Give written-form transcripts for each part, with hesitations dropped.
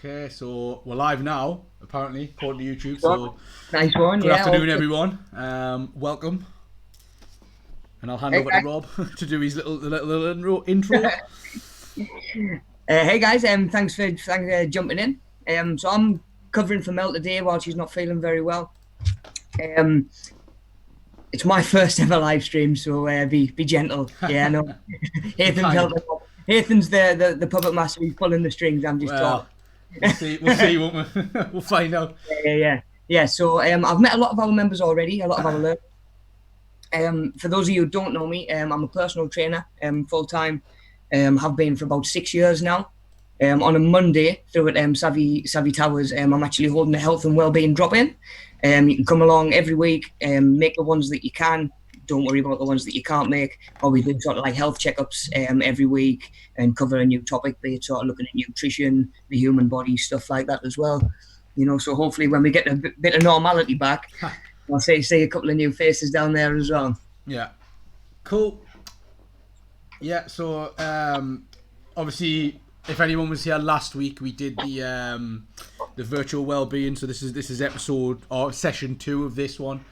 Okay, so we're live now, apparently, according to YouTube. So nice one. Good afternoon, everyone. Welcome. And I'll hand over to Rob to do his little intro. Hey guys, thanks for jumping in. So I'm covering for Mel today while she's not feeling very well. It's my first ever live stream, so be gentle. Yeah, no. Hathan's the puppet master. He's pulling the strings. I'm just talking. We'll see, won't we? We'll find out. Yeah. So I've met a lot of our members already, a lot of our learners. For those of you who don't know me, I'm a personal trainer, full time. Have been for about 6 years now. On a Monday through at Savvy Towers, I'm actually holding a health and wellbeing drop-in. You can come along every week, make the ones that you can. Don't worry about the ones that you can't make. Or we do sort of like health checkups every week and cover a new topic, be it sort of looking at nutrition, the human body, stuff like that as well. You know, so hopefully when we get a bit of normality back, I'll see a couple of new faces down there as well. Yeah, cool. Yeah, so obviously, if anyone was here last week, we did the virtual wellbeing. So this is episode or session 2 of this one.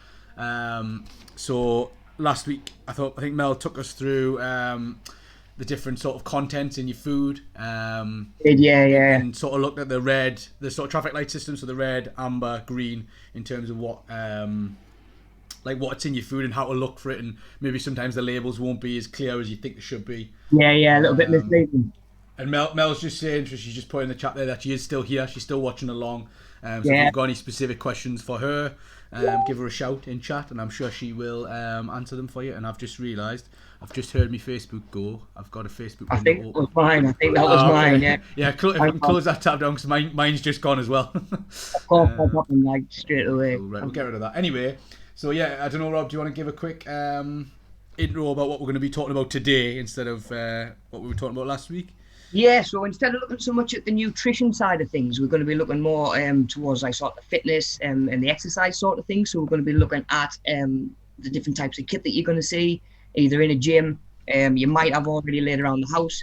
So last week, I think Mel took us through the different sort of contents in your food. Yeah. And sort of looked at the sort of traffic light system, so the red, amber, green, in terms of what what's in your food and how to look for it, and maybe sometimes the labels won't be as clear as you think they should be. Yeah, a little bit misleading. And Mel's just saying, she's just put in the chat there that she is still here, she's still watching along. So if you've got any specific questions for her, give her a shout in chat, and I'm sure she will answer them for you. And I've just realised, I've just heard my Facebook go. I've got a Facebook window. I think it was mine. I think that was mine, yeah. Yeah, if I can close that tab down, because mine's just gone as well. Of course, I'll pop in like straight away. Right, we'll get rid of that. Anyway, so yeah, I don't know, Rob, do you want to give a quick intro about what we're going to be talking about today instead of what we were talking about last week? Yeah, so instead of looking so much at the nutrition side of things, we're going to be looking more towards like sort of fitness and the exercise sort of thing. So we're going to be looking at the different types of kit that you're going to see, either in a gym, you might have already laid around the house.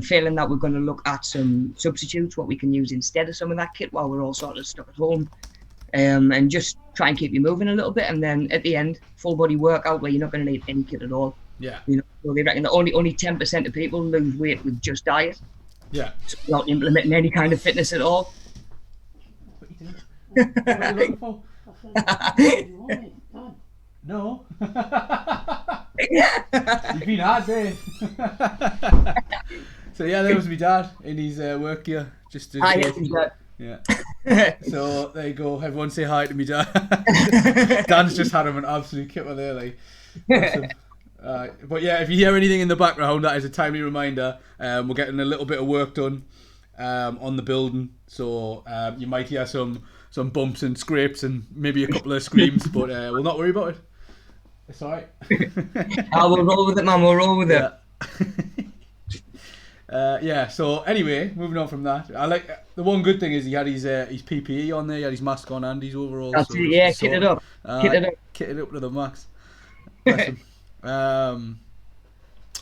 Failing that, we're going to look at some substitutes, what we can use instead of some of that kit while we're all sort of stuck at home. And just try and keep you moving a little bit, and then at the end, full body workout where you're not going to need any kit at all. Yeah. You know, so they reckon that only 10% of people lose weight with just diet. Yeah. So without implementing any kind of fitness at all. What are you looking for? No. You've been hard there. So yeah, there was my dad in his work here. Just to yeah. So there you go. Everyone say hi to me, Dad. Dan's just had him an absolute kipper there, like. Awesome. But yeah, if you hear anything in the background, that is a timely reminder. We're getting a little bit of work done on the building, so you might hear some bumps and scrapes and maybe a couple of screams, but we'll not worry about it. It's all right. We'll roll with it, man. We'll roll with it. Yeah. So anyway, moving on from that, I like the one good thing is he had his PPE on there, he had his mask on and his overalls. That's it. Yeah, kit it up. Kit it up to the max.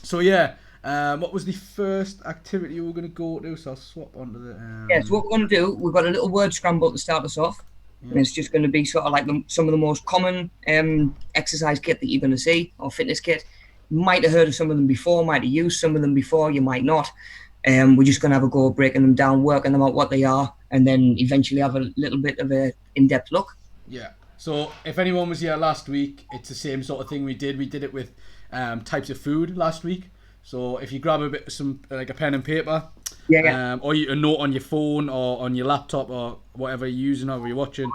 So yeah, what was the first activity we were going to go to? So I'll swap onto the. Yeah, so what we're going to do, we've got a little word scramble to start us off. Yeah. And it's just going to be sort of like some of the most common exercise kit that you're going to see, or fitness kit. You might have heard of some of them before, might have used some of them before, you might not. We're just going to have a go breaking them down, working them out what they are, and then eventually have a little bit of an in-depth look. Yeah. So if anyone was here last week, it's the same sort of thing we did. We did it with types of food last week. So if you grab a pen and paper, or a note on your phone or on your laptop or whatever you're using, or you're watching,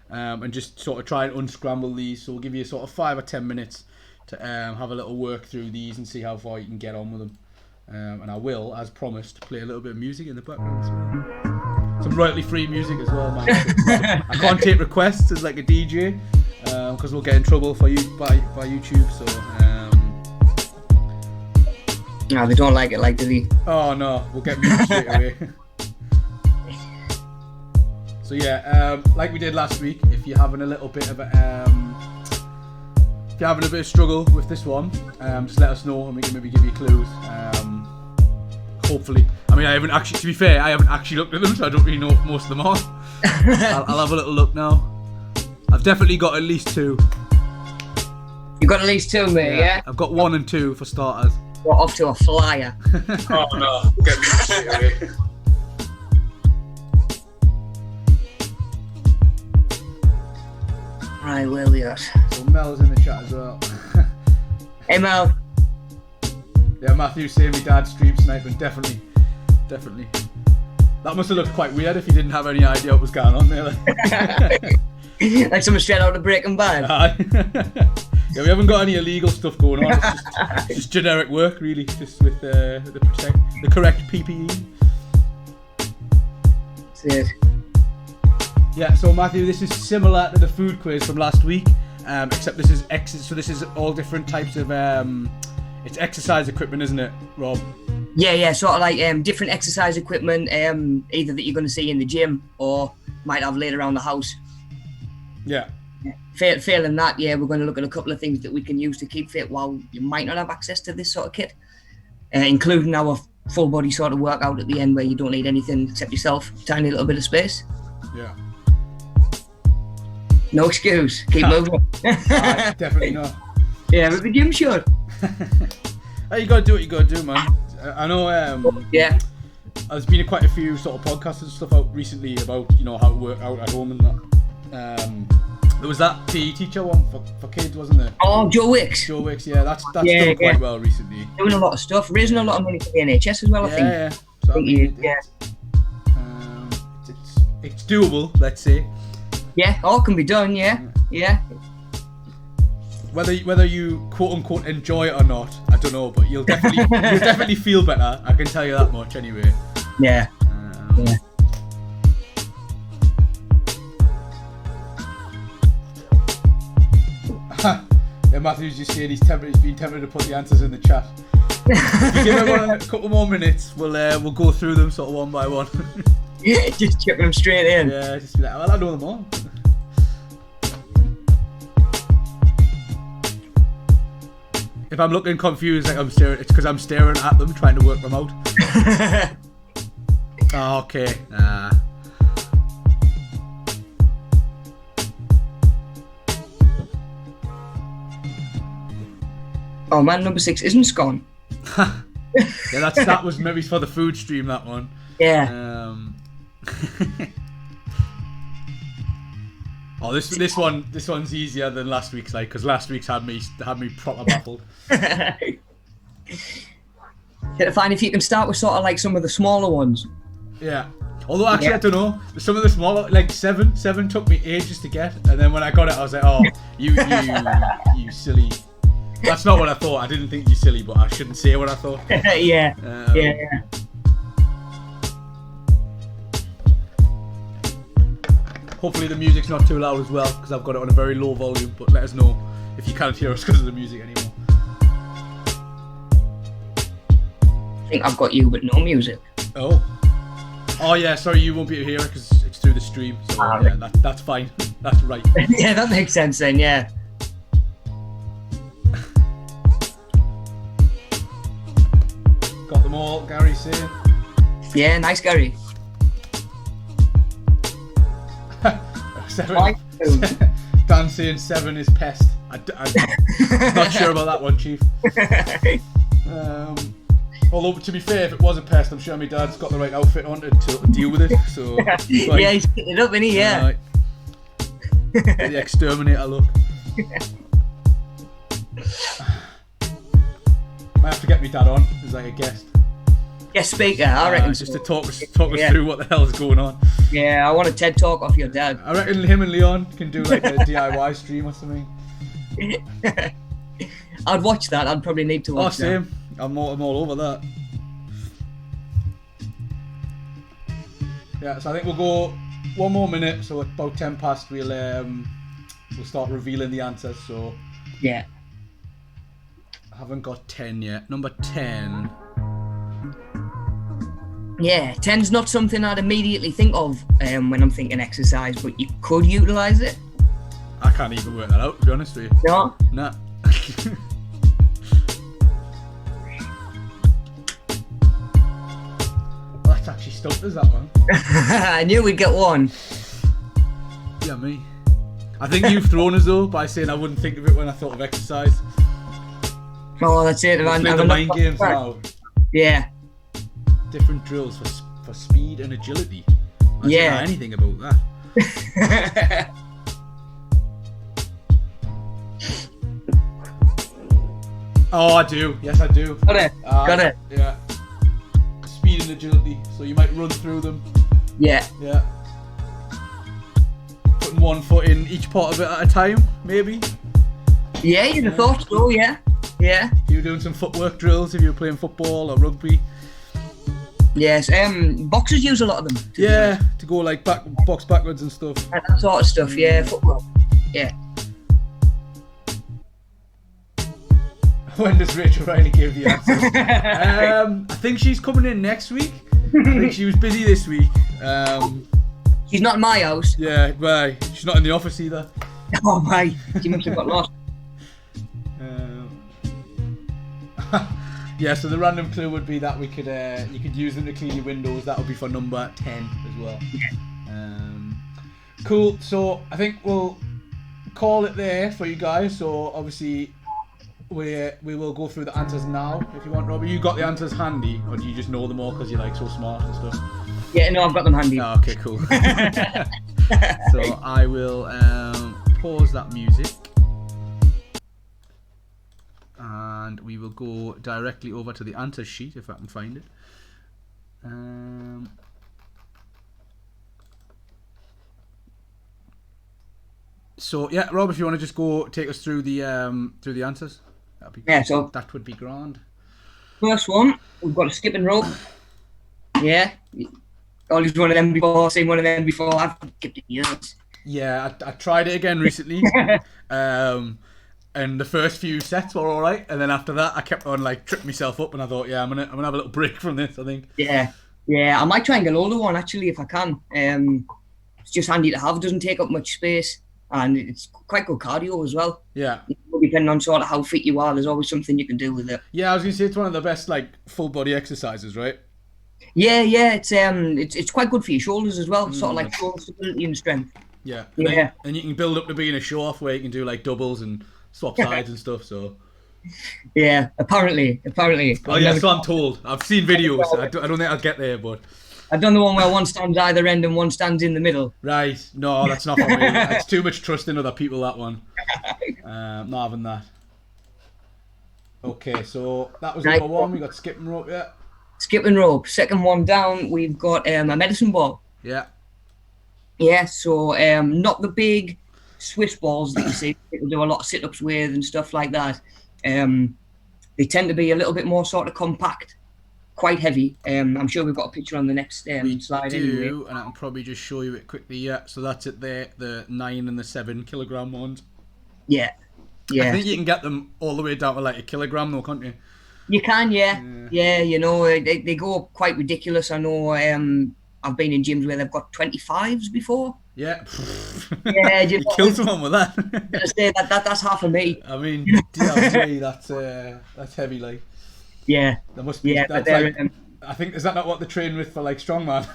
and just sort of try and unscramble these. So we'll give you sort of 5 or 10 minutes to have a little work through these and see how far you can get on with them. And I will, as promised, play a little bit of music in the background as well. Some royalty free music as well, man. I can't take requests as like a DJ because we'll get in trouble by YouTube. So no, they don't like it, like, do they? Oh no, we'll get music straight away. So yeah, like we did last week, if you're having a little bit of struggle with this one, just let us know and we can maybe give you clues. Hopefully, I mean, I haven't actually, to be fair, I haven't actually looked at them, so I don't really know what most of them are. I'll have a little look now. I've definitely got at least 2. You got at least 2, mate, yeah? I've got 1 and 2 for starters. We're off to a flyer. Oh no, get me straight away. Right, where we at? So Mel's in the chat as well. Hey, Mel. Yeah, Matthew's saying my dad stream sniping. Definitely. That must have looked quite weird if you didn't have any idea what was going on there. Like someone straight out of Breaking Bad. Yeah, we haven't got any illegal stuff going on. It's just generic work, really, just with the correct PPE. That's it. Yeah, so Matthew, this is similar to the food quiz from last week, except this is so this is all different types of it's exercise equipment, isn't it, Rob? Yeah, sort of like different exercise equipment, either that you're going to see in the gym or might have laid around the house. Yeah. Failing that, yeah, we're going to look at a couple of things that we can use to keep fit while you might not have access to this sort of kit, including our full body sort of workout at the end where you don't need anything except yourself, tiny little bit of space. Yeah. No excuse. Keep moving. Definitely not. Yeah, but the gym should. Hey, you gotta do what you gotta do, man. I know. Yeah. There's been quite a few sort of podcasts and stuff out recently about how to work out at home and that. There was that PE teacher one for kids, wasn't there? Oh, Joe Wicks. Yeah, that's done quite well recently. Doing a lot of stuff, raising a lot of money for the NHS as well, I think. Yeah. So, I mean, it's doable, let's say. Yeah, all can be done. Yeah. Whether you quote unquote enjoy it or not, I don't know, but you'll definitely feel better. I can tell you that much anyway. Yeah. Yeah. Yeah, Matthew's just saying he's been tempted to put the answers in the chat. If you give everyone a couple more minutes, we'll go through them sort of one by one. Yeah, just chuck them straight in. Yeah, just be like, well, I know them all. If I'm looking confused, like I'm staring, it's because I'm staring at them, trying to work them out. Oh, okay. Oh man, number 6 isn't scone. Yeah, that was maybe for the food stream, that one. Yeah. Oh, this one's easier than last week's, like, because last week's had me proper baffled. Get to find if you can start with sort of like some of the smaller ones. Yeah. Although actually, I don't know. Some of the smaller, like seven took me ages to get, and then when I got it, I was like, oh, you silly. That's not what I thought. I didn't think you silly, but I shouldn't say what I thought. Yeah. Hopefully the music's not too loud as well, because I've got it on a very low volume, but let us know if you can't hear us because of the music anymore. I think I've got you, but no music. Oh yeah, sorry, you won't be able to hear it because it's through the stream, so yeah, that's fine. That's right. Yeah, that makes sense then, yeah. Got them all, Gary's saying. Yeah, nice, Gary. Dan saying 7 is pest. I'm not sure about that one, Chief. Although, to be fair, if it was a pest, I'm sure my dad's got the right outfit on to deal with it. So yeah, he's picking it up, isn't he? Yeah. The exterminator look. Might have to get my dad on as like a guest. Guest speaker, I reckon. Just to talk us through what the hell's going on. Yeah, I want a TED talk off your dad. I reckon him and Leon can do like a DIY stream or something. I'd watch that. I'd probably need to watch that. Same. I'm all over that. Yeah, so I think we'll go one more minute. So at about 10 past, we'll start revealing the answers. So yeah, I haven't got 10 yet. Number 10. Yeah, 10's not something I'd immediately think of when I'm thinking exercise, but you could utilise it. I can't even work that out, to be honest with you. No? Nah. actually stumped us, that one. I knew we'd get one. Yeah, me. I think you've thrown us though by saying I wouldn't think of it when I thought of exercise. Oh, that's it. We've played the mind games now. Yeah. Different drills for speed and agility. I don't know anything about that. Oh, I do. Yes, I do. Got it. Got it. Yeah. Speed and agility. So you might run through them. Yeah. Yeah. Putting one foot in each part of it at a time, maybe. Yeah, you'd have thought so. Yeah. Yeah. If you were doing some footwork drills, if you were playing football or rugby. Yes. Boxers use a lot of them. Yeah, to go like box backwards and stuff. That sort of stuff. Yeah. Football. Yeah. When does Rachel Riley give the answers? I think she's coming in next week. I think she was busy this week. She's not in my house. Yeah, right. She's not in the office either. Oh my! She must have got lost. Yeah, so the random clue would be that we could you could use them to clean your windows. That would be for number 10 as well. Cool. So I think we'll call it there for you guys. So obviously we will go through the answers now. If you want, Robbie, you got the answers handy, or do you just know them all because you're like so smart and stuff? Yeah, no, I've got them handy. Oh, okay, cool. So I will pause that music. And we will go directly over to the answer sheet if I can find it. So yeah, Rob, if you want to just go take us through the answers, So that would be grand. First one, we've got a skipping rope. Yeah, always one of them before. Seen one of them before. I've skipped it years. Yeah, I tried it again recently. And the first few sets were all right, and then after that, I kept on like tripping myself up, and I thought, yeah, I'm gonna have a little break from this. I think. Yeah, I might try and get older one actually if I can. It's just handy to have. Doesn't take up much space, and it's quite good cardio as well. Yeah. Depending on sort of how fit you are, there's always something you can do with it. Yeah, I was gonna say it's one of the best like full body exercises, right? Yeah, it's quite good for your shoulders as well. Sort of like shoulder stability and strength. Yeah. Yeah. And you can build up to being a show off where you can do like doubles and swap sides and stuff. So. Yeah, apparently. Oh yeah, so I'm told. I've seen videos. I don't think I'll get there, but. I've done the one where one stands either end and one stands in the middle. Right. No, that's not for me. It's too much trust in other people, that one. Not having that. Okay, so that was number one. We got skipping rope, yeah. Skipping rope. Second one down, we've got a medicine ball. Yeah. Yeah, so not the big Swiss balls that you see people do a lot of sit-ups with and stuff like that. They tend to be a little bit more sort of compact, quite heavy. I'm sure we've got a picture on the next slide anyway. And I can probably just show you it quickly. Yeah, so that's it there, the 9 and the 7 kilogram ones. Yeah. I think you can get them all the way down to like a kilogram though, can't you? You can, yeah. You know, they go quite ridiculous. I know. I've been in gyms where they've got 25s before. Yeah. Yeah, you killed someone with that. I say that's half of me. I mean, DLG, that's heavy, like. Yeah. There must be. Yeah, that's like, I think, is that not what they train with for like strongman?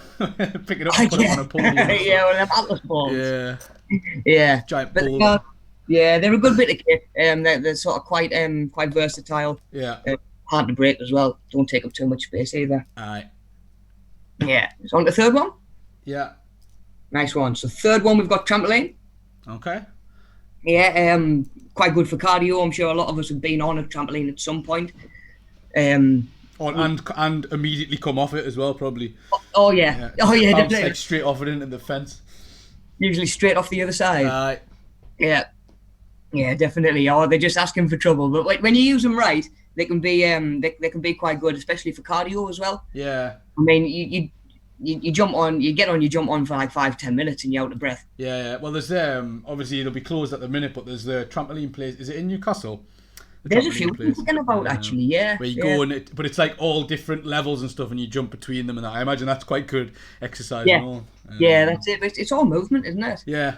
Pick it up and put it on a podium. Yeah, well, them Atlas balls. Yeah. Yeah. Giant ball. Yeah, they're a good bit of kit. They're sort of quite versatile. Yeah. Hard to break as well. Don't take up too much space either. Aye. Yeah. So on the third one? Yeah. Nice one. So third one, we've got trampoline. Okay. Yeah, quite good for cardio. I'm sure a lot of us have been on a trampoline at some point. And immediately come off it as well, probably. Oh yeah. Bounce, like straight off it into the fence. Usually straight off the other side. Aye. Yeah, definitely. Or they're just asking for trouble. But when you use them right, they can be they can be quite good, especially for cardio as well. Yeah. I mean, you jump on, you jump on for like 5-10 minutes and you're out of breath. Yeah. Well, there's obviously it'll be closed at the minute, but there's the trampoline place. Is it in Newcastle? There's a few thinking about actually, yeah. Where you go but it's like all different levels and stuff, and you jump between them, and I imagine that's quite good exercise. Yeah. And all. Yeah, that's it. It's all movement, isn't it? Yeah.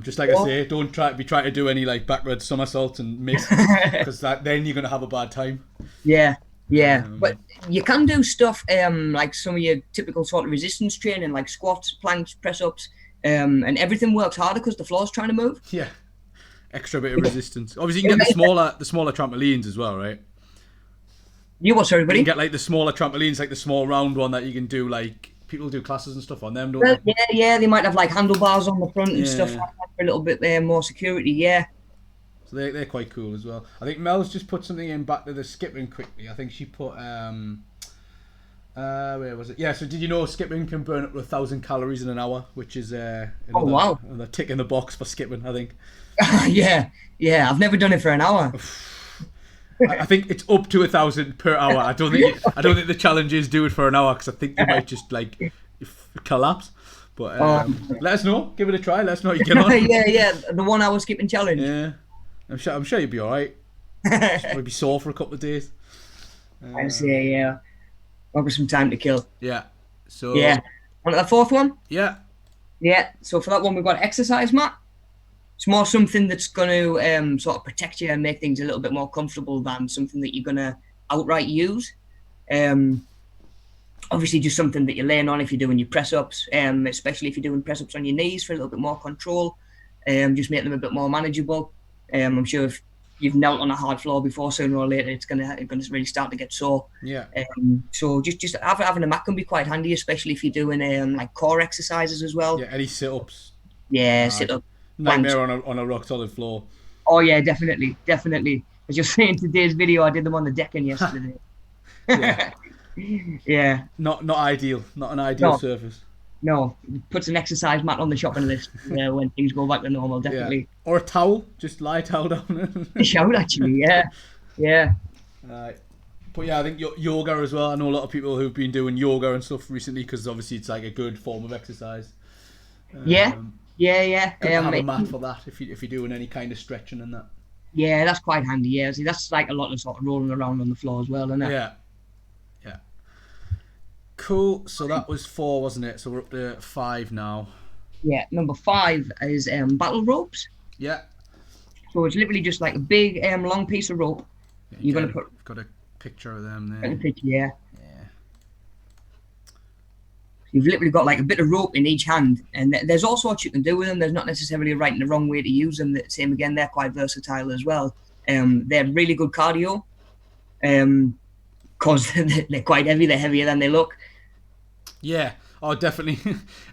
Just like I say, don't try to do any like backward somersaults and miss, because then you're gonna have a bad time. Yeah. Yeah, but you can do stuff like some of your typical sort of resistance training, like squats, planks, press ups, and everything works harder because the floor's trying to move. Yeah, extra bit of resistance. Obviously, you can get the smaller trampolines as well, right? You what, sorry, buddy? You can get like the smaller trampolines, like the small round one that you can do. Like people do classes and stuff on them, don't Well, they? yeah, they might have like handlebars on the front and Yeah. stuff like that for a little bit there, more security. Yeah. So they're quite cool as well. I think Mel's just put something in back to the skipping quickly. I think she put where was it? Yeah. So did you know skipping can burn up to 1,000 calories in an hour, which is another tick in the box for skipping. I think. yeah. I've never done it for an hour. I think it's up to 1,000 per hour. I don't think the challenge is do it for an hour because I think you might just like collapse. But let us know. Give it a try. Let us know how you get on. yeah. The 1 hour skipping challenge. Yeah, I'm sure you'll be all right. Just probably be sore for a couple of days. I'd say probably some time to kill. Yeah. So yeah. On to the fourth one. Yeah. Yeah. So for that one, we've got exercise mat. It's more something that's going to sort of protect you and make things a little bit more comfortable than something that you're going to outright use. Obviously, just something that you're laying on if you're doing your press-ups, especially if you're doing press-ups on your knees for a little bit more control. Just make them a bit more manageable. I'm sure if you've knelt on a hard floor before, sooner or later, it's gonna really start to get sore. Yeah. So just having a mat can be quite handy, especially if you're doing like core exercises as well. Yeah, any sit-ups. Yeah, sit-ups. Nightmare on a rock solid floor. Oh yeah, definitely. As you're saying today's video, I did them on the decking yesterday. Yeah. Yeah. Not ideal. Not an ideal surface. No, puts an exercise mat on the shopping list when things go back to normal, definitely. Yeah. Or a towel, just lie a towel down. Shout actually, yeah. But yeah, I think yoga as well. I know a lot of people who've been doing yoga and stuff recently because obviously it's like a good form of exercise. Yeah. Have a mat for that if you're doing any kind of stretching and that. Yeah, that's quite handy. Yeah, see, that's like a lot of sort of rolling around on the floor as well, isn't it? Yeah. Cool. So that was 4, wasn't it? So we're up to 5 now. Yeah. Number 5 is battle ropes. Yeah. So it's literally just like a big long piece of rope. Yeah, You've got a picture of them there. Yeah. You've literally got like a bit of rope in each hand, and there's all sorts you can do with them. There's not necessarily a right and a wrong way to use them. Same again, they're quite versatile as well. They're really good cardio, because they're quite heavy. They're heavier than they look. Yeah. Oh, definitely.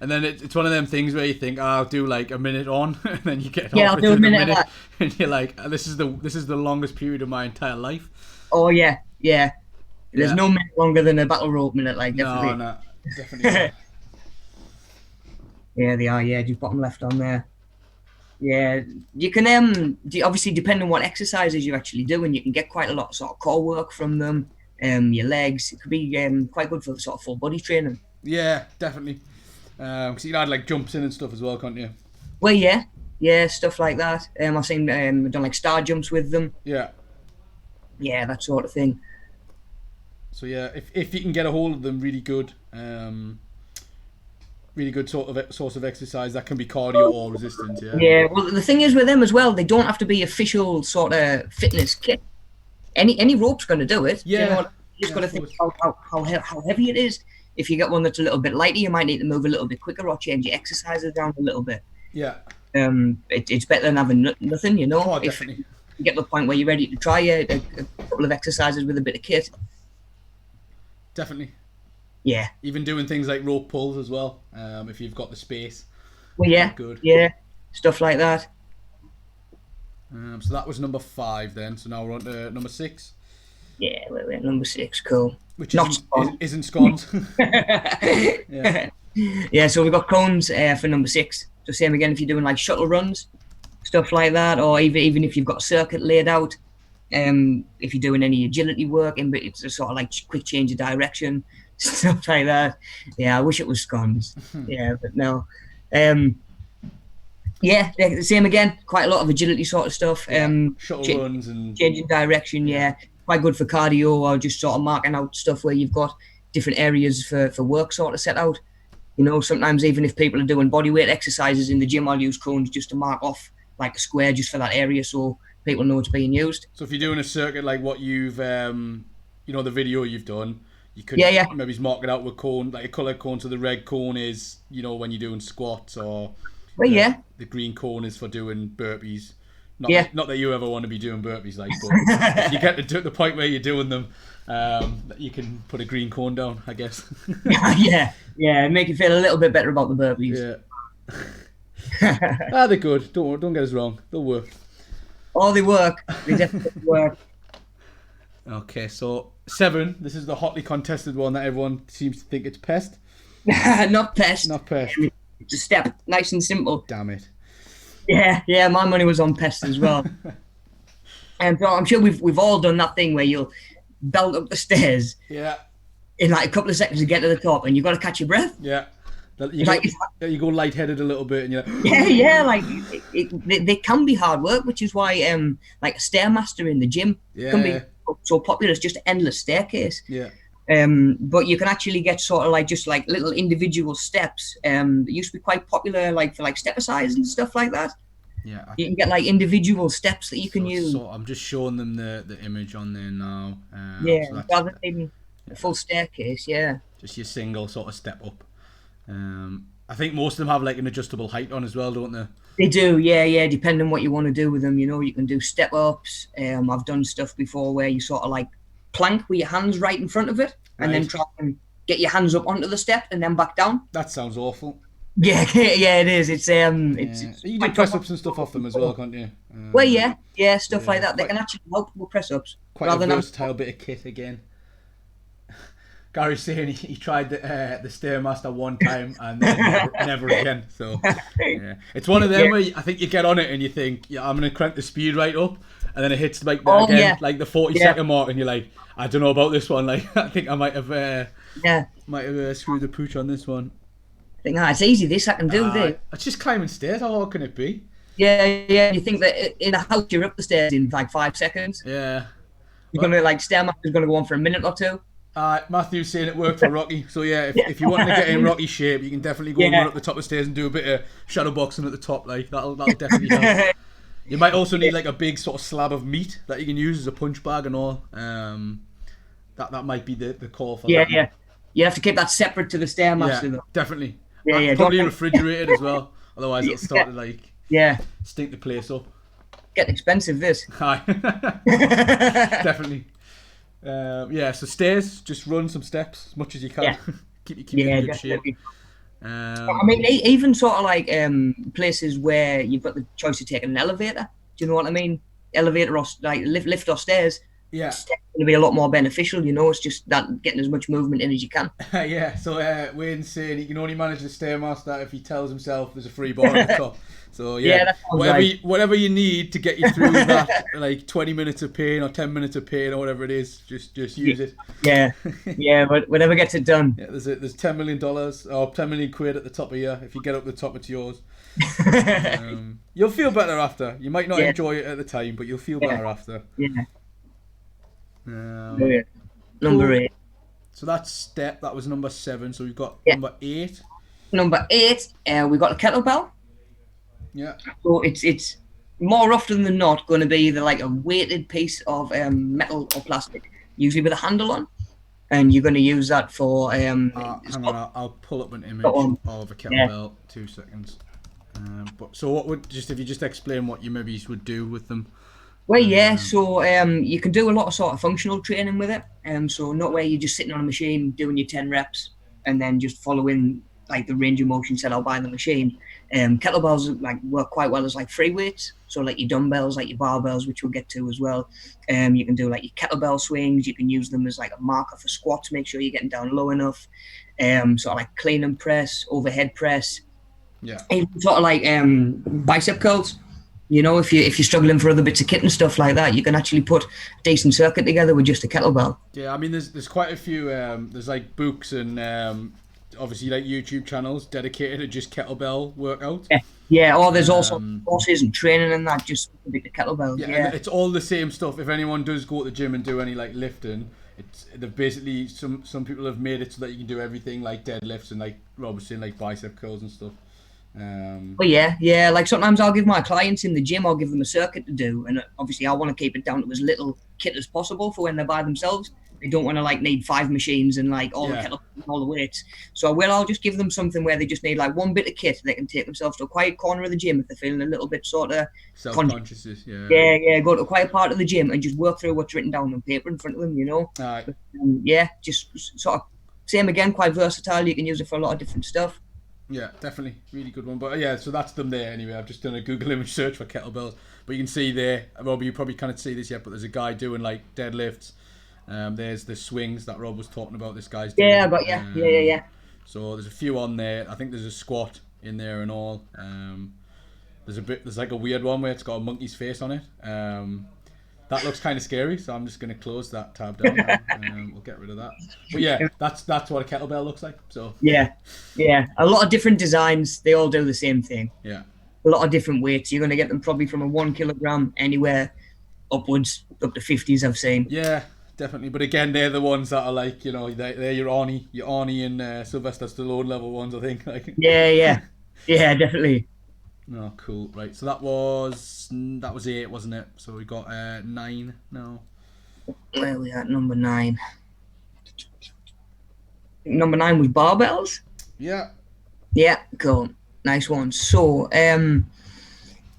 And then it's one of them things where you think, I'll do like a minute on, and then you get I'll do a minute, and you're like, this is the longest period of my entire life. Oh yeah. There's no minute longer than a battle rope minute, like definitely. No. Definitely not. Yeah, they are. Yeah, just bottom left on there. Yeah, you can obviously depending on what exercises you're actually doing, you can get quite a lot of sort of core work from them. Your legs, it could be quite good for sort of full body training. Yeah, definitely. Because you can add like jumps in and stuff as well, can't you? Well, yeah, stuff like that. I've seen done like star jumps with them. Yeah, that sort of thing. So yeah, if you can get a hold of them, really good source of exercise that can be cardio or resistance. Yeah. Well, the thing is with them as well, they don't have to be official sort of fitness kit. Any rope's going to do it. Yeah. You just got to think how heavy it is. If you get one that's a little bit lighter, you might need to move a little bit quicker or change your exercises down a little bit. Yeah. It's better than having nothing, you know. Oh, definitely. If you get to the point where you're ready to try a couple of exercises with a bit of kit. Definitely. Yeah. Even doing things like rope pulls as well, if you've got the space. Well, yeah. Good. Yeah. Stuff like that. So that was number 5 then. So now we're on to number 6. Yeah, we're at number 6. Cool. Which isn't scones. Yeah. Yeah, so we've got cones for number 6. So same again if you're doing like shuttle runs, stuff like that, or even if you've got a circuit laid out. If you're doing any agility work, it's a sort of like quick change of direction, stuff like that. Yeah, I wish it was scones. Yeah, but no. Yeah, same again. Quite a lot of agility sort of stuff. Shuttle runs and changing direction. Yeah, quite good for cardio or just sort of marking out stuff where you've got different areas for work sort of set out. You know, sometimes even if people are doing bodyweight exercises in the gym, I'll use cones just to mark off like a square just for that area so people know it's being used. So if you're doing a circuit like what you've you know, the video you've done, you could maybe mark it out with cone, like a coloured cone. So the red cone is, you know, when you're doing squats, or the green cone is for doing burpees. Not that you ever want to be doing burpees, like, but if you get to the point where you're doing them, you can put a green cone down, I guess. yeah, make you feel a little bit better about the burpees. Yeah. They're good. Don't get us wrong. They'll work. Oh, they work. They definitely work. Okay, so 7. This is the hotly contested one that everyone seems to think it's pest. Not pest. Not pest. It's a step, nice and simple. Damn it. Yeah, my money was on pest as well. And so I'm sure we've all done that thing where you'll belt up the stairs. Yeah. In like a couple of seconds to get to the top, and you've got to catch your breath. Yeah. You go lightheaded a little bit, and you're like, like they can be hard work, which is why like a stairmaster in the gym can be so popular. It's just an endless staircase. Yeah. But you can actually get sort of like just like little individual steps. They used to be quite popular, like for like step size and stuff like that. Yeah. You can get like individual steps that you can use. So I'm just showing them the image on there now. So rather than a full staircase, just your single sort of step up. I think most of them have like an adjustable height on as well, don't they? They do, yeah. Depending on what you want to do with them, you know, you can do step ups. I've done stuff before where you sort of like plank with your hands right in front of it, and then try and get your hands up onto the step and then back down. That sounds awful. Yeah, it is. It's you can press ups and stuff off them as well, can't you? Stuff like that. They can actually help with press ups. Quite a versatile bit of kit again. Gary's saying he tried the Stairmaster one time and then never again. So it's one of them where I think you get on it and you think, I'm going to crank the speed right up, and then it hits like like the 40-second mark, and you're like, I don't know about this one. Like, I think I might have screwed the pooch on this one. I think it's easy. This I can do. This. It's just climbing stairs. How hard can it be? Yeah. You think that in a house you're up the stairs in like 5 seconds. Yeah. You're gonna like Stairmaster's gonna go on for a minute or two. Matthew's saying it worked for Rocky, so if you want to get in Rocky shape, you can definitely go and run up the top of the stairs and do a bit of shadow boxing at the top. Like that'll definitely help. You might also need like a big sort of slab of meat that you can use as a punch bag and all. That might be the call for that. Yeah. You have to keep that separate to the Stairmaster though. Definitely. Yeah. Probably refrigerated as well. Otherwise it'll start to stink the place up. Getting expensive this. Hi. Definitely. So stairs, just run some steps as much as you can. keep you in good shape. I mean, even sort of like places where you've got the choice of taking an elevator. Do you know what I mean? Elevator or like lift or stairs. Yeah, it's going to be a lot more beneficial. You know, it's just that getting as much movement in as you can. So Wayne's saying he can only manage the Stairmaster if he tells himself there's a free bar at the top. So whatever you need to get you through that, like 20 minutes of pain or 10 minutes of pain or whatever it is, just use it. But whatever gets it done. Yeah, there's $10 million or 10 million quid at the top of you. If you get up the top, it's yours. You'll feel better after. You might not enjoy it at the time, but you'll feel better after. Number 8. So that's step. That was number 7. So we've got number 8. Number 8, we've got a kettlebell. Yeah. So it's more often than not going to be either like a weighted piece of metal or plastic, usually with a handle on, and you're going to use that for. Hang on, I'll pull up an image of a kettlebell. 2 seconds. So what would if you just explain what you maybe would do with them? Well, so you can do a lot of sort of functional training with it. So not where you're just sitting on a machine doing your 10 reps and then just following like the range of motion set out by the machine. Kettlebells like work quite well as like free weights. So like your dumbbells, like your barbells, which we'll get to as well. You can do like your kettlebell swings. You can use them as like a marker for squats. Make sure you're getting down low enough. Sort of like clean and press, overhead press. Yeah. Even sort of like bicep curls. You know, if you're struggling for other bits of kit and stuff like that, you can actually put a decent circuit together with just a kettlebell. Yeah, I mean, there's quite a few. There's like books and obviously like YouTube channels dedicated to just kettlebell workouts. Or there's also courses and training and that just specific to kettlebells. Yeah, it's all the same stuff. If anyone does go to the gym and do any like lifting, they've basically some people have made it so that you can do everything like deadlifts and like Rob was saying, like bicep curls and stuff. Like sometimes I'll give my clients in the gym, I'll give them a circuit to do, and obviously I want to keep it down to as little kit as possible for when they're by themselves. they don't want to like need 5 machines and like all the kettlebells and all the weights. So I'll just give them something where they just need like one bit of kit. They can take themselves to a quiet corner of the gym if they're feeling a little bit sort of self-conscious. Go to a quiet part of the gym and just work through what's written down on paper in front of them, you know. But, just sort of same again, quite versatile. You can use it for a lot of different stuff. Yeah, definitely. Really good one. But so that's them there anyway. I've just done a Google image search for kettlebells. But you can see there, Rob, you probably can't see this yet, but there's a guy doing like deadlifts. There's the swings that Rob was talking about. This guy's doing. Yeah, I got you. Yeah. So there's a few on there. I think there's a squat in there and all. There's like a weird one where it's got a monkey's face on it. That looks kind of scary, so I'm just going to close that tab down. We'll get rid of that. But yeah, that's what a kettlebell looks like. So yeah, a lot of different designs. They all do the same thing. Yeah, a lot of different weights. You're going to get them probably from a 1 kilogram anywhere upwards up to 50s. I've seen. Yeah, definitely. But again, they're the ones that are like, you know, they're your Arnie and Sylvester Stallone level ones, I think. Like. Yeah, definitely. No, cool. Right, so that was 8, wasn't it? So we got 9 now. Where are we at? Number 9. Number 9 was barbells. Yeah. Yeah, cool. Nice one. So,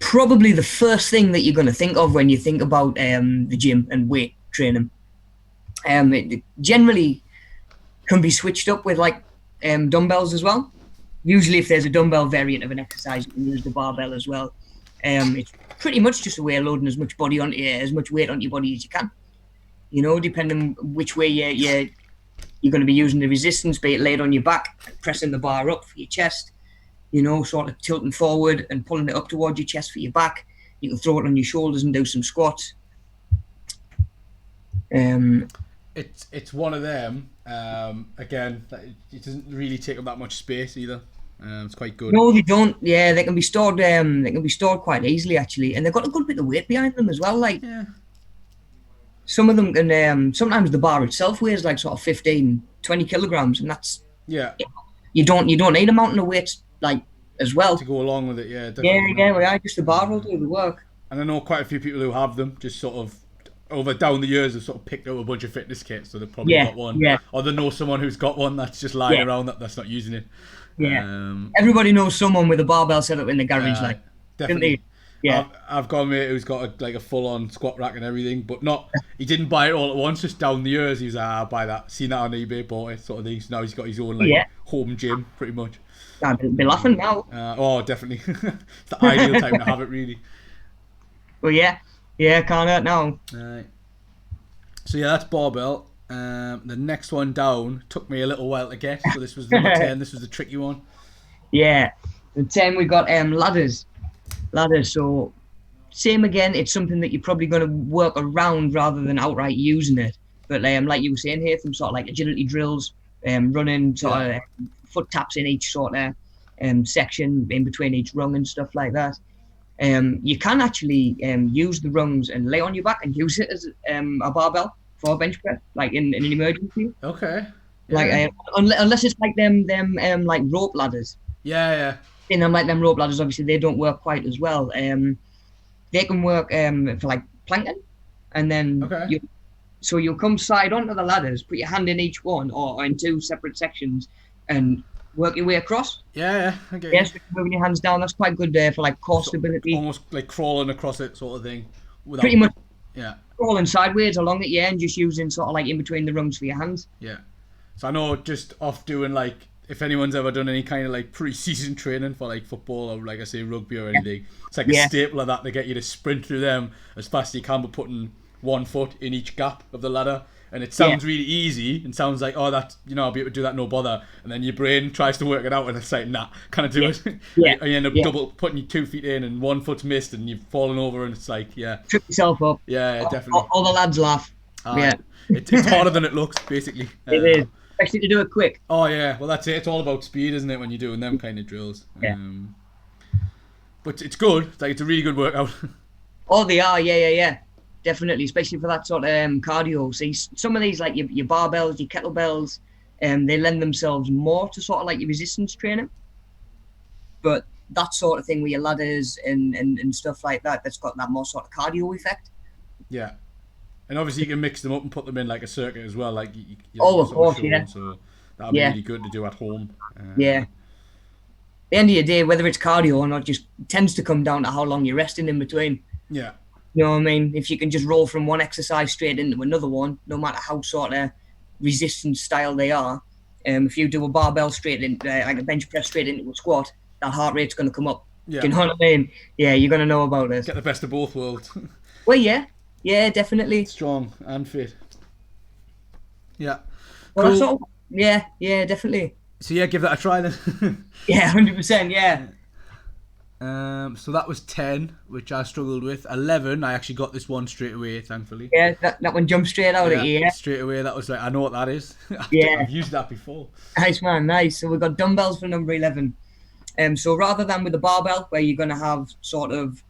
probably the first thing that you're going to think of when you think about the gym and weight training. It generally can be switched up with like dumbbells as well. Usually if there's a dumbbell variant of an exercise, you can use the barbell as well. It's pretty much just a way of loading as much weight onto your body as you can. You know, depending which way you're going to be using the resistance, be it laid on your back, pressing the bar up for your chest, you know, sort of tilting forward and pulling it up towards your chest for your back. You can throw it on your shoulders and do some squats. It's one of them. Again, it doesn't really take up that much space either. It's quite good. No, they don't. Yeah, they can be stored. They can be stored quite easily actually, and they've got a good bit of weight behind them as well. Like some of them can. Sometimes the bar itself weighs like sort of 15, 20 kilograms, and that's You don't need a mountain of weights like as well to go along with it. Yeah, definitely. Yeah. Just the bar will do the work. And I know quite a few people who have them, just sort of down the years have sort of picked up a bunch of fitness kits, so they've probably got one. Yeah. Or they know someone who's got one that's just lying around that's not using it. Yeah. Everybody knows someone with a barbell set up in the garage, like definitely. Yeah. I've got a mate who's got a full-on squat rack and everything, but he didn't buy it all at once. Just down the years, he was like, I'll buy that. Seen that on eBay, bought it, sort of thing. So now he's got his own home gym, pretty much. I'd be laughing now. Definitely. It's the ideal time to have it, really. Well, yeah, can't hurt now. Right. So that's barbell. The next one down took me a little while to get. So this was number 10. This was the tricky one. Yeah, the 10 we got ladders. So same again. It's something that you're probably going to work around rather than outright using it. But like you were saying here, some sort of like agility drills, running sort of foot taps in each sort of section in between each rung and stuff like that. You can actually use the rungs and lay on your back and use it as a barbell for a bench press, like in an emergency. Okay. Yeah. Like unless it's like them like rope ladders. Yeah. In them like them rope ladders, obviously they don't work quite as well. They can work for like planking, and then you'll come side onto the ladders, put your hand in each one or in 2 separate sections, and work your way across. Yeah. Okay. Yes, moving your hands down. That's quite good for like core stability. Almost like crawling across it, sort of thing. Pretty much. Yeah. Crawling sideways along it, and just using sort of like in between the rungs for your hands. Yeah. So I know just off doing like, if anyone's ever done any kind of like pre-season training for like football or like I say rugby or anything, it's like a staple of that to get you to sprint through them as fast as you can, but putting 1 foot in each gap of the ladder. And it sounds really easy and sounds like, that's, I'll be able to do that, no bother. And then your brain tries to work it out and it's like, nah, can't do it. Yeah. And you end up double putting your 2 feet in and 1 foot's missed and you've fallen over and it's like, trip yourself up. Yeah, definitely. All the lads laugh. It's harder than it looks, basically. It is. Especially to do it quick. Oh, yeah. Well, that's it. It's all about speed, isn't it, when you're doing them kind of drills. Yeah. But it's good. It's a really good workout. Oh, they are. Yeah. Definitely, especially for that sort of cardio. See, some of these, like your barbells, your kettlebells, they lend themselves more to sort of like your resistance training. But that sort of thing with your ladders and stuff like that, that's got that more sort of cardio effect. Yeah. And obviously you can mix them up and put them in like a circuit as well, like you of course, yeah. So that'd be really good to do at home. Yeah. At the end of the day, whether it's cardio or not, just tends to come down to how long you're resting in between. Yeah. You know what I mean? If you can just roll from one exercise straight into another one, no matter how sort of resistance style they are, if you do a barbell straight in, like a bench press straight into a squat, that heart rate's going to come up. Yeah. Do you know what I mean? Yeah, you're going to know about it. Get the best of both worlds. Well, yeah, definitely. Strong and fit. Yeah. Well, Cool. yeah, definitely. So yeah, give that a try then. Yeah, 100%. Yeah. So that was 10, which I struggled with. 11, I actually got this one straight away, thankfully. Yeah, that one jumped straight out at you. Yeah. Straight away, that was like, I know what that is. Yeah. I've used that before. Nice, man, nice. So we've got dumbbells for number 11. So rather than with the barbell, where you're going to have sort of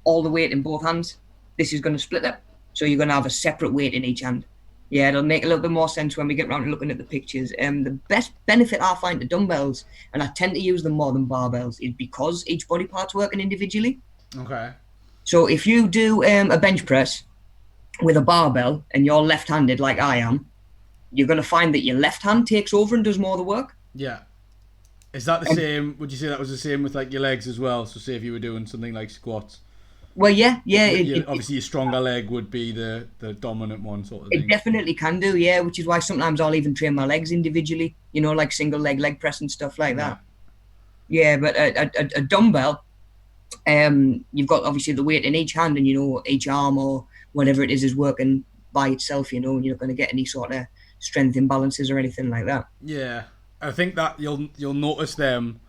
all the weight in both hands, this is going to split it. So you're going to have a separate weight in each hand. Yeah, it'll make a little bit more sense when we get around to looking at the pictures. The best benefit I find to dumbbells, and I tend to use them more than barbells, is because each body part's working individually. Okay. So if you do a bench press with a barbell and you're left-handed like I am, you're going to find that your left hand takes over and does more of the work. Yeah. Is that the same? Would you say that was the same with like your legs as well? So say if you were doing something like squats. Well, yeah. Obviously, your stronger leg would be the dominant one, sort of thing. It definitely can do, yeah. Which is why sometimes I'll even train my legs individually. You know, like single leg press and stuff like that. Yeah, but a dumbbell, you've got obviously the weight in each hand, and you know each arm or whatever it is working by itself. You know, and you're not going to get any sort of strength imbalances or anything like that. Yeah, I think that you'll notice them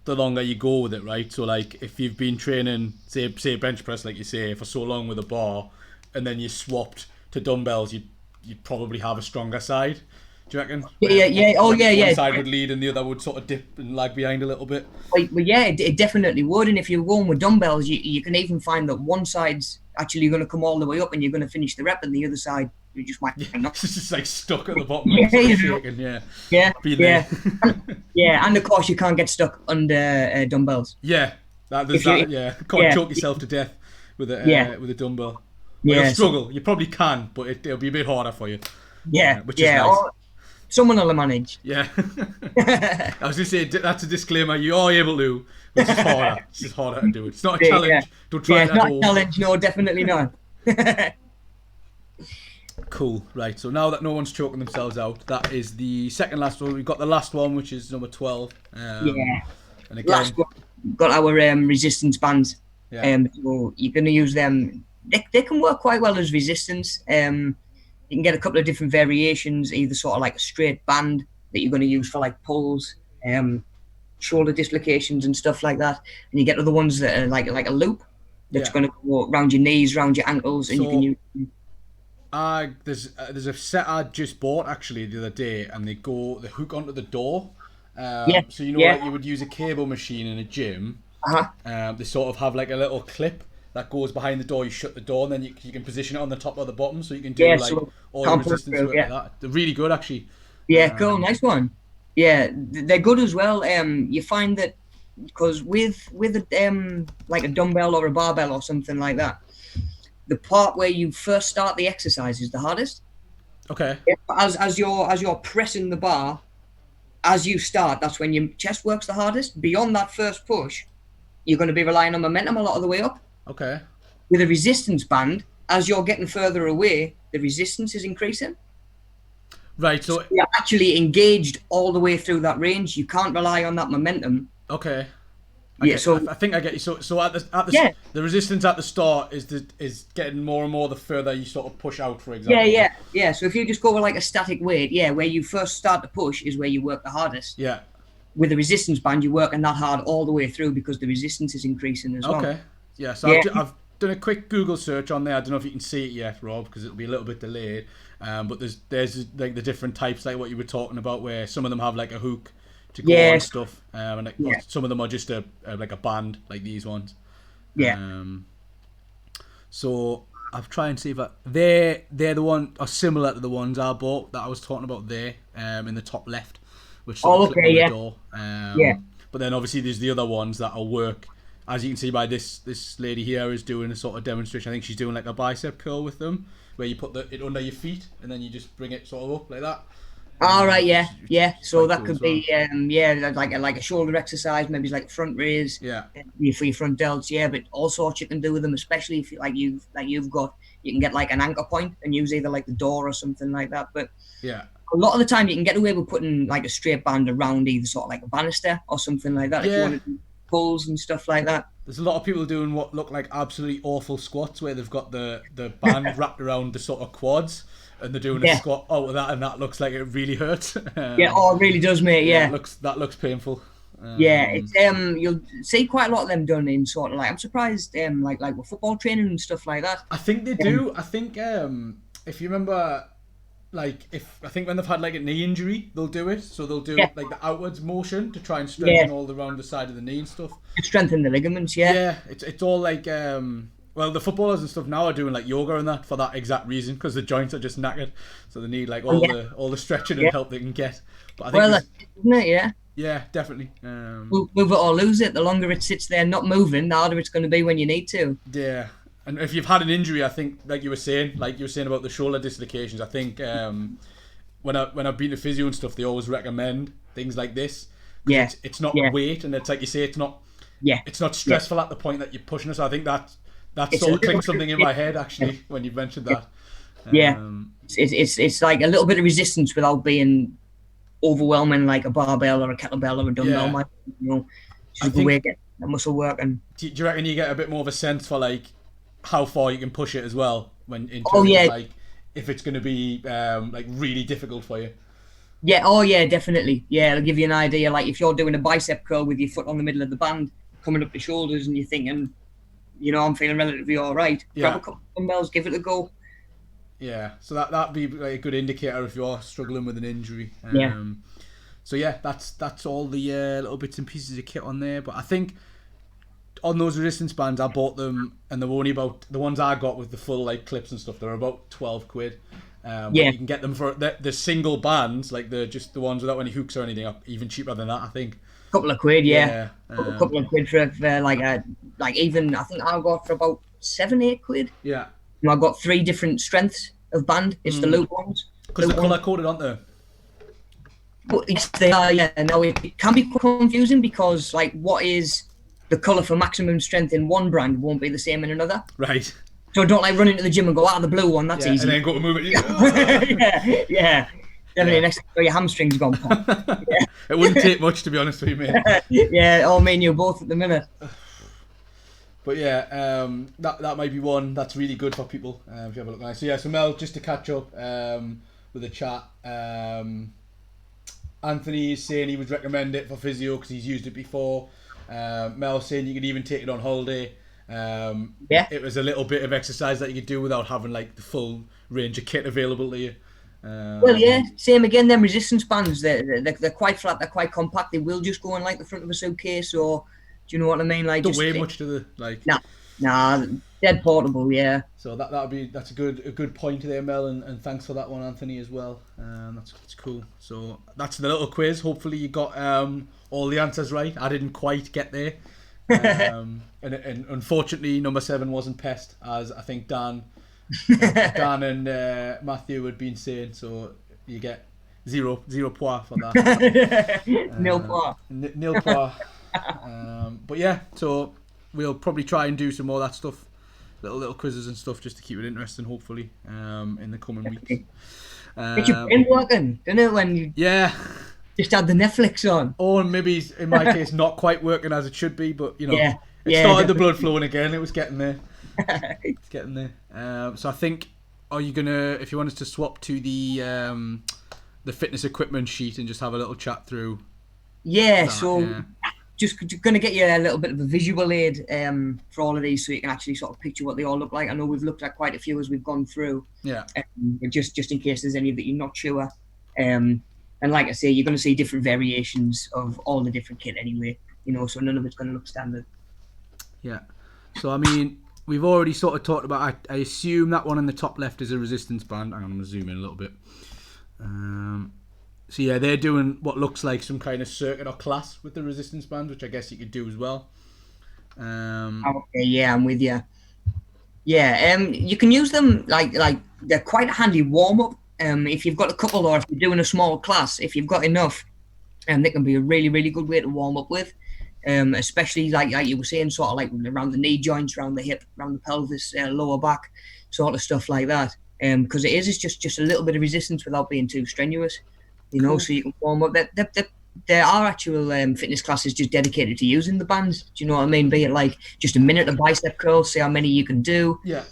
the longer you go with it, right? So like if you've been training, say bench press, like you say, for so long with a bar, and then you swapped to dumbbells, you'd probably have a stronger side. Do you reckon? Yeah. Oh, yeah. One side would lead and the other would sort of dip and lag behind a little bit. Well, yeah, it definitely would. And if you're going with dumbbells, you can even find that one side's actually going to come all the way up and you're going to finish the rep, and the other side you just might not. It's just like stuck at the bottom. Yeah, shaking, yeah. Yeah. And of course you can't get stuck under dumbbells. Yeah, you can't choke yourself to death with a dumbbell. Well, you'll struggle. You probably can, but it'll be a bit harder for you. Yeah, which is nice. Someone will manage. Yeah. I was going to say, that's a disclaimer. You are able to, which is harder. It's just harder to do. It's not a challenge. Yeah. Don't try it at not home. A challenge. No, definitely not. Cool. Right. So now that no one's choking themselves out, that is the second last one. We've got the last one, which is number 12. And again, last one, we've got our resistance bands. Yeah. So you're going to use them. They can work quite well as resistance. You can get a couple of different variations, either sort of like a straight band that you're going to use for like pulls, shoulder dislocations and stuff like that. And you get other ones that are like a loop that's going to go around your knees, around your ankles, and you can use. There's a set I just bought actually the other day, and they hook onto the door. So like you would use a cable machine in a gym. They sort of have like a little clip that goes behind the door. You shut the door, and then you can position it on the top or the bottom, so you can do all the resistance work like that. They're really good, actually. Yeah, cool, nice one. Yeah, they're good as well. You find that because with like a dumbbell or a barbell or something like that, the part where you first start the exercise is the hardest. Okay. As you're pressing the bar, as you start, that's when your chest works the hardest. Beyond that first push, you're going to be relying on momentum a lot of the way up. Okay. With a resistance band, as you're getting further away, the resistance is increasing. Right. So you're actually engaged all the way through that range. You can't rely on that momentum. Okay. So I think I get you. So at the the resistance at the start is getting more and more the further you sort of push out, for example. Yeah. So if you just go with like a static weight, where you first start to push is where you work the hardest. Yeah. With a resistance band, you're working that hard all the way through because the resistance is increasing as well. Okay. Yeah. So I've done a quick Google search on there. I don't know if you can see it yet, Rob, because it'll be a little bit delayed. But there's like the different types, like what you were talking about, where some of them have like a hook to go on stuff, and some of them are just like a band, like these ones. So I'll try and see if they're the one are similar to the ones I bought that I was talking about there, in the top left, which the door. But then obviously there's the other ones that'll work as you can see by this lady here is doing a sort of demonstration. I think she's doing like a bicep curl with them, where you put it under your feet and then you just bring it sort of up like that. All right, yeah, yeah. So that cool could as well. be like a shoulder exercise, maybe like front raise, Yeah. for your front delts, yeah. But all sorts you can do with them, especially if you've got, you can get like an anchor point and use either like the door or something like that. But yeah, a lot of the time you can get away with putting like a straight band around either sort of like a banister or something like that. If you want to do pulls and stuff like that. There's a lot of people doing what look like absolutely awful squats where they've got the band wrapped around the sort of quads and they're doing a squat out of that, and that looks like it really hurts. It really does, mate. Yeah, that looks painful. It's you'll see quite a lot of them done in sort of like, I'm surprised like with football training and stuff like that. I think they do. I think if you remember, like I think when they've had like a knee injury, they'll do it. So they'll do like the outwards motion to try and strengthen all around the side of the knee and stuff. Strengthen the ligaments, yeah. Yeah, it's all like well, the footballers and stuff now are doing like yoga and that for that exact reason, because the joints are just knackered, so they need like all the stretching and help they can get. But I think that's it, isn't it? Yeah. Yeah, definitely. Move it or lose it. The longer it sits there not moving, the harder it's going to be when you need to. Yeah, and if you've had an injury, I think like you were saying about the shoulder dislocations, I think when I've been to physio and stuff, they always recommend things like this. Yeah, it's not weight, and it's like you say, it's not stressful at the point that you're pushing it. So I think that sort of clicked something in my head actually when you mentioned that. It's like a little bit of resistance without being overwhelming, like a barbell or a kettlebell or a dumbbell. Just a way to get the muscle working. Do you reckon you get a bit more of a sense for like how far you can push it as well when in terms of like if it's going to be like really difficult for you? Yeah, definitely. Yeah, it'll give you an idea. Like if you're doing a bicep curl with your foot on the middle of the band, coming up the shoulders, and you're thinking, I'm feeling relatively all right. Grab a couple of dumbbells, give it a go. Yeah, so that'd be like a good indicator if you're struggling with an injury. So yeah, that's all the little bits and pieces of kit on there. But I think on those resistance bands, I bought them, and they were only about, the ones I got with the full like clips and stuff, they're about 12 quid. You can get them for the single bands, like the ones without any hooks or anything, are even cheaper than that, I think. Couple of quid, a couple of quid for like even I think I got for about 7-8 quid. Yeah. And I've got 3 different strengths of band. It's the loop ones. Because they're colour coded, aren't they? But they are, yeah. No, it can be quite confusing because like what is the colour for maximum strength in one brand won't be the same in another. Right. So don't like run into the gym and go, the blue one, that's easy. And then go to move it. yeah. Definitely next time your hamstring's gone pop. It wouldn't take much, to be honest with you, mate. Me and you both at the minute. But yeah, that might be one that's really good for people if you have a look at it. So Mel, just to catch up with the chat, Anthony is saying he would recommend it for physio because he's used it before. Mel saying you could even take it on holiday. It was a little bit of exercise that you could do without having like the full range of kit available to you. Same again. Them resistance bands, they're quite flat, they're quite compact. They will just go in like the front of a suitcase, or do you know what I mean? Like don't weigh much to the like. Nah, dead portable. Yeah. So that's a good point there, Mel, and thanks for that one, Anthony, as well. That's cool. So that's the little quiz. Hopefully you got all the answers right. I didn't quite get there, and unfortunately number 7 wasn't Pest, as I think Dan and Matthew had been saying. So you get zero points for that. Nil points. Nil points. But yeah, so we'll probably try and do some more of that stuff, little quizzes and stuff, just to keep it interesting, hopefully, in the coming weeks. Get your brain working, didn't it, when you just had the Netflix on? Or maybe, in my case, not quite working as it should be, but, it started definitely. The blood flowing again, it was getting there. It's getting there. So I think, are you going to, if you want us to swap to the fitness equipment sheet and just have a little chat through? Just going to get you a little bit of a visual aid for all of these, so you can actually sort of picture what they all look like. I know we've looked at quite a few as we've gone through. But just in case there's any that you're not sure. And like I say, you're going to see different variations of all the different kit anyway. So none of it's going to look standard. Yeah. So I mean, we've already sort of talked about. I assume that one in the top left is a resistance band. I'm going to zoom in a little bit. So yeah, they're doing what looks like some kind of circuit or class with the resistance band, which I guess you could do as well. Okay, yeah, I'm with you. Yeah, you can use them like they're quite a handy warm up. If you've got a couple, or if you're doing a small class, if you've got enough, they can be a really, really good way to warm up with. Especially like you were saying, sort of like around the knee joints, around the hip, around the pelvis, lower back, sort of stuff like that. Because it's just a little bit of resistance without being too strenuous, Cool. So you can warm up. There are actual fitness classes just dedicated to using the bands. Do you know what I mean? Be it like just a minute of bicep curls, see how many you can do. Yeah.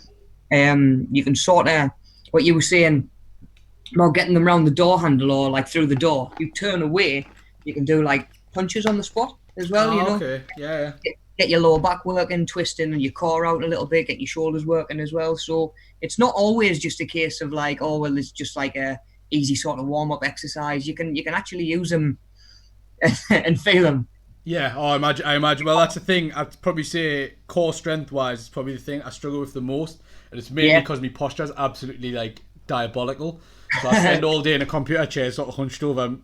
You can sort of what you were saying about getting them around the door handle or like through the door. You turn away, you can do like punches on the spot as well. Okay. Yeah. Get your lower back working, twisting, and your core out a little bit. Get your shoulders working as well. So it's not always just a case of like, oh well, it's just like a easy sort of warm up exercise. You can actually use them and feel them. Yeah, I imagine. Well, that's the thing. I'd probably say core strength wise, it's probably the thing I struggle with the most, and it's mainly because my posture is absolutely like diabolical. So I spend all day in a computer chair, sort of hunched over,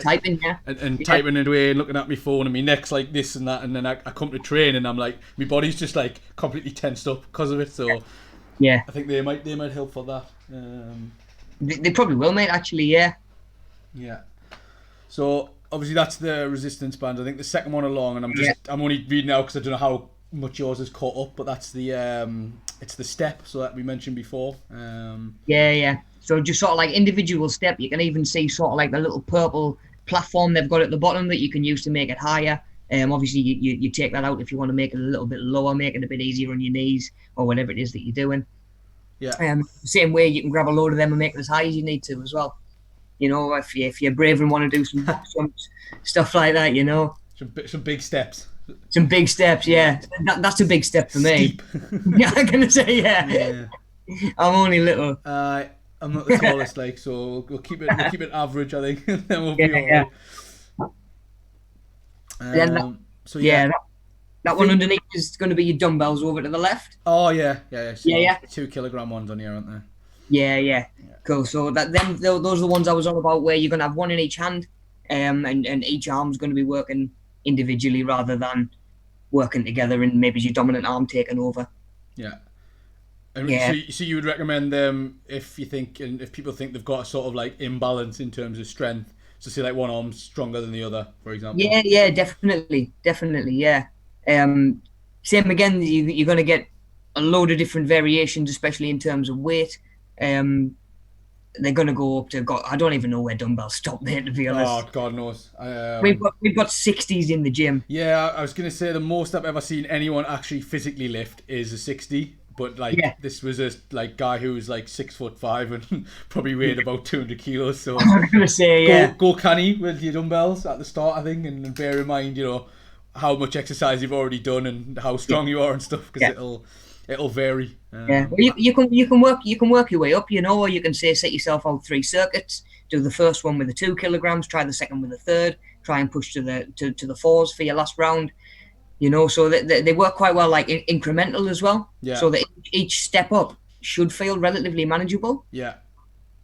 typing, and typing away and looking at my phone, and my neck's like this and that, and then I come to train, and I'm like, my body's just like completely tensed up because of it. So yeah, I think they might help for that. They probably will, mate. Actually, yeah. Yeah. So obviously that's the resistance band. I think the second one along, and I'm only reading out because I don't know how much yours is caught up, but that's the it's the step, so that we mentioned before. Yeah. So just sort of like individual step. You can even see sort of like the little purple platform they've got at the bottom that you can use to make it higher. Obviously you take that out if you want to make it a little bit lower, make it a bit easier on your knees or whatever it is that you're doing. Yeah. Same way you can grab a load of them and make it as high as you need to as well. If you're brave and want to do some box jumps, stuff like that, Some big steps. Some big steps, yeah. That's a big step for me. Yeah, I'm gonna say yeah. I'm only little. I'm not the tallest, like, so we'll keep it average, I think. Then we'll be alright. So that one underneath is going to be your dumbbells over to the left. Oh yeah. So 2 kilogram ones on here, aren't there? Yeah. Cool. So those are the ones I was on about, where you're going to have one in each hand, and each arm's going to be working individually rather than working together, and maybe your dominant arm taking over. Yeah. So you would recommend them if people think they've got a sort of like imbalance in terms of strength. So say like one arm's stronger than the other, for example. Yeah, definitely, yeah. Same again. You're going to get a load of different variations, especially in terms of weight. They're going to go up to I don't even know where dumbbells stop there, to be honest. Oh, God knows. We've got 60s in the gym. Yeah, I was going to say the most I've ever seen anyone actually physically lift is a 60. But this was a guy who was like 6'5" and probably weighed about 200 kilos. So I'm gonna say go canny with your dumbbells at the start, I think, and bear in mind how much exercise you've already done and how strong you are and stuff, because it'll vary. Well, you can work your way up, or you can set yourself out 3 circuits. Do the first one with the 2 kilograms, try the second with the third, try and push to the 4s for your last round. So they work quite well, like incremental as well. Yeah. So that each step up should feel relatively manageable. Yeah.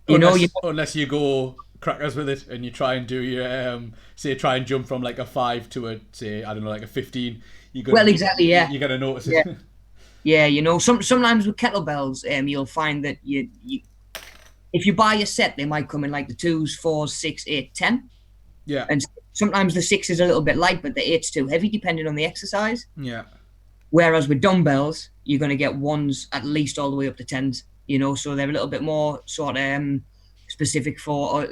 Unless you go crackers with it and you try and do your try and jump from like a 5 to like a 15. Exactly. Yeah. You're gonna notice it. Yeah. Sometimes with kettlebells, you'll find that you if you buy a set, they might come in like the 2s, 4s, 6, 8, 10. Yeah. And sometimes the 6 is a little bit light, but the 8's too heavy, depending on the exercise. Yeah. Whereas with dumbbells, you're going to get 1s at least all the way up to 10s. So they're a little bit more sort of specific for.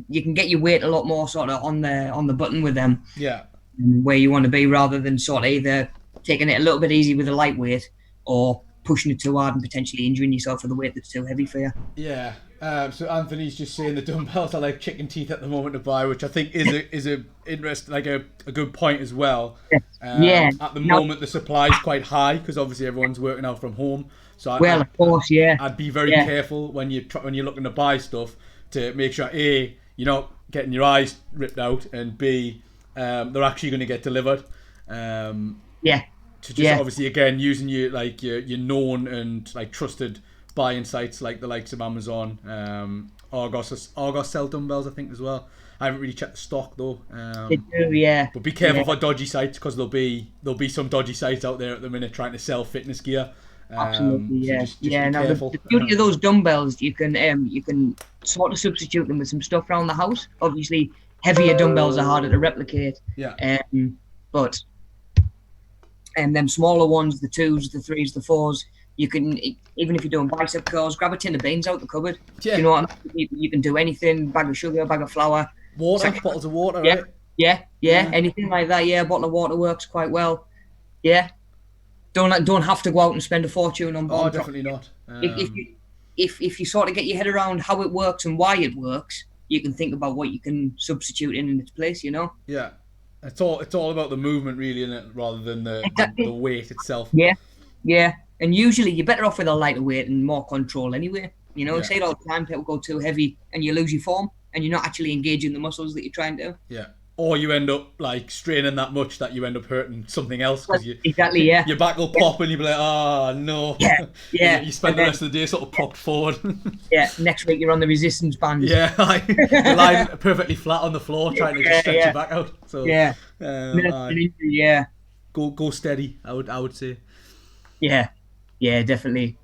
You can get your weight a lot more sort of on the button with them. Yeah. Where you want to be, rather than sort of either taking it a little bit easy with a lightweight or pushing it too hard and potentially injuring yourself with a weight that's too heavy for you. Yeah. So Anthony's just saying the dumbbells are like chicken teeth at the moment to buy, which I think is a interest, like a good point as well. At the moment, the supply is quite high because obviously everyone's working out from home. So of course, I'd be very careful when you're looking to buy stuff to make sure A, you're not getting your eyes ripped out, and B, they're actually going to get delivered. To just obviously again using your known and like trusted buying sites like the likes of Amazon, Argos sell dumbbells, I think, as well. I haven't really checked the stock though. They do, yeah. But be careful for dodgy sites, because there'll be some dodgy sites out there at the minute trying to sell fitness gear. Absolutely, yeah. So just yeah. be Now careful. the beauty of those dumbbells, you can sort of substitute them with some stuff around the house. Obviously, heavier dumbbells are harder to replicate. Yeah. But them smaller ones, the 2s, the 3s, the 4s, you can, even if you're doing bicep curls, grab a tin of beans out the cupboard. Yeah. You know what I mean? You can do anything, bag of sugar, bag of flour. Bottles of water, yeah, right? Yeah, anything like that. Yeah, a bottle of water works quite well. Yeah. Don't have to go out and spend a fortune on. Oh, definitely not. If you sort of get your head around how it works and why it works, you can think about what you can substitute in its place. You know. Yeah, it's all about the movement, really, isn't it, rather than the weight itself. Yeah. And usually you're better off with a lighter weight and more control anyway. You know, say it all the time, people go too heavy and you lose your form and you're not actually engaging the muscles that you're trying to. Yeah. Or you end up like straining that much that you end up hurting something else, because your back will pop and you'll be like, oh no. Yeah. You spend the rest of the day sort of propped forward. Yeah. Next week you're on the resistance band. Yeah. You're lying perfectly flat on the floor trying to just stretch your back out. So yeah. Go steady. I would say. Yeah. Yeah. Definitely.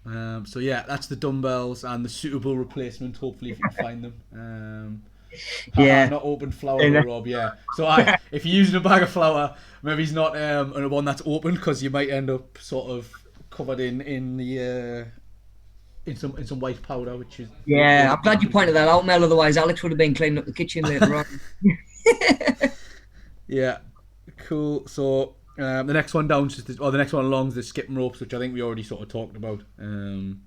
So yeah, that's the dumbbells and the suitable replacement. Hopefully, if you can find them. Not open flour, Rob. Yeah. So if you're using a bag of flour, maybe it's not one that's open, because you might end up sort of covered in some white powder, which is. Yeah, I'm glad you pointed that out, Mel. Otherwise, Alex would have been cleaning up the kitchen later on. Yeah. Cool. So. The next one down, the next one along is the skipping ropes, which I think we already sort of talked about. You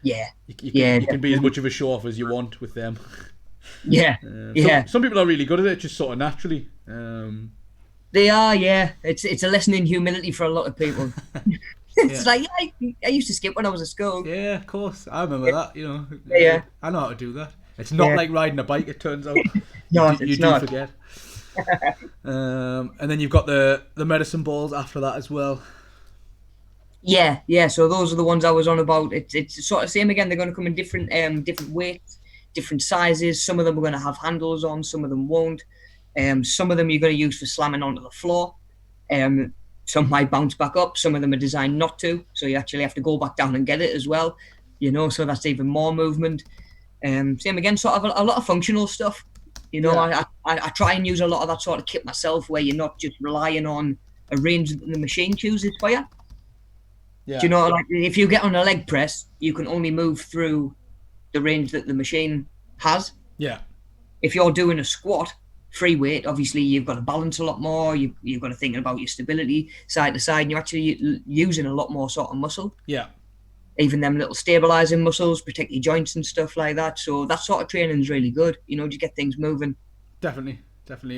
can be as much of a show off as you want with them. Yeah, Some people are really good at it, just sort of naturally. They are, yeah. It's a lesson in humility for a lot of people. It's like, I used to skip when I was at school. Yeah, of course. I remember that, you know. Yeah. I know how to do that. It's not like riding a bike, it turns out. No, you do forget. And then you've got the medicine balls after that as well. Yeah. So those are the ones I was on about. It's sort of same again. They're going to come in different weights, different sizes. Some of them are going to have handles on. Some of them won't. Some of them you're going to use for slamming onto the floor. Some might bounce back up. Some of them are designed not to, so you actually have to go back down and get it as well. You know, so that's even more movement. Same again, sort of a lot of functional stuff. You know, I try and use a lot of that sort of kit myself, where you're not just relying on a range that the machine chooses for you. Yeah. Do you know, like if you get on a leg press, you can only move through the range that the machine has. Yeah. If you're doing a squat, free weight, obviously you've got to balance a lot more. You've got to think about your stability side to side, and you're actually using a lot more sort of muscle. Yeah. Even them little stabilizing muscles, protect your joints and stuff like that. So that sort of training is really good, you know, to get things moving. Definitely.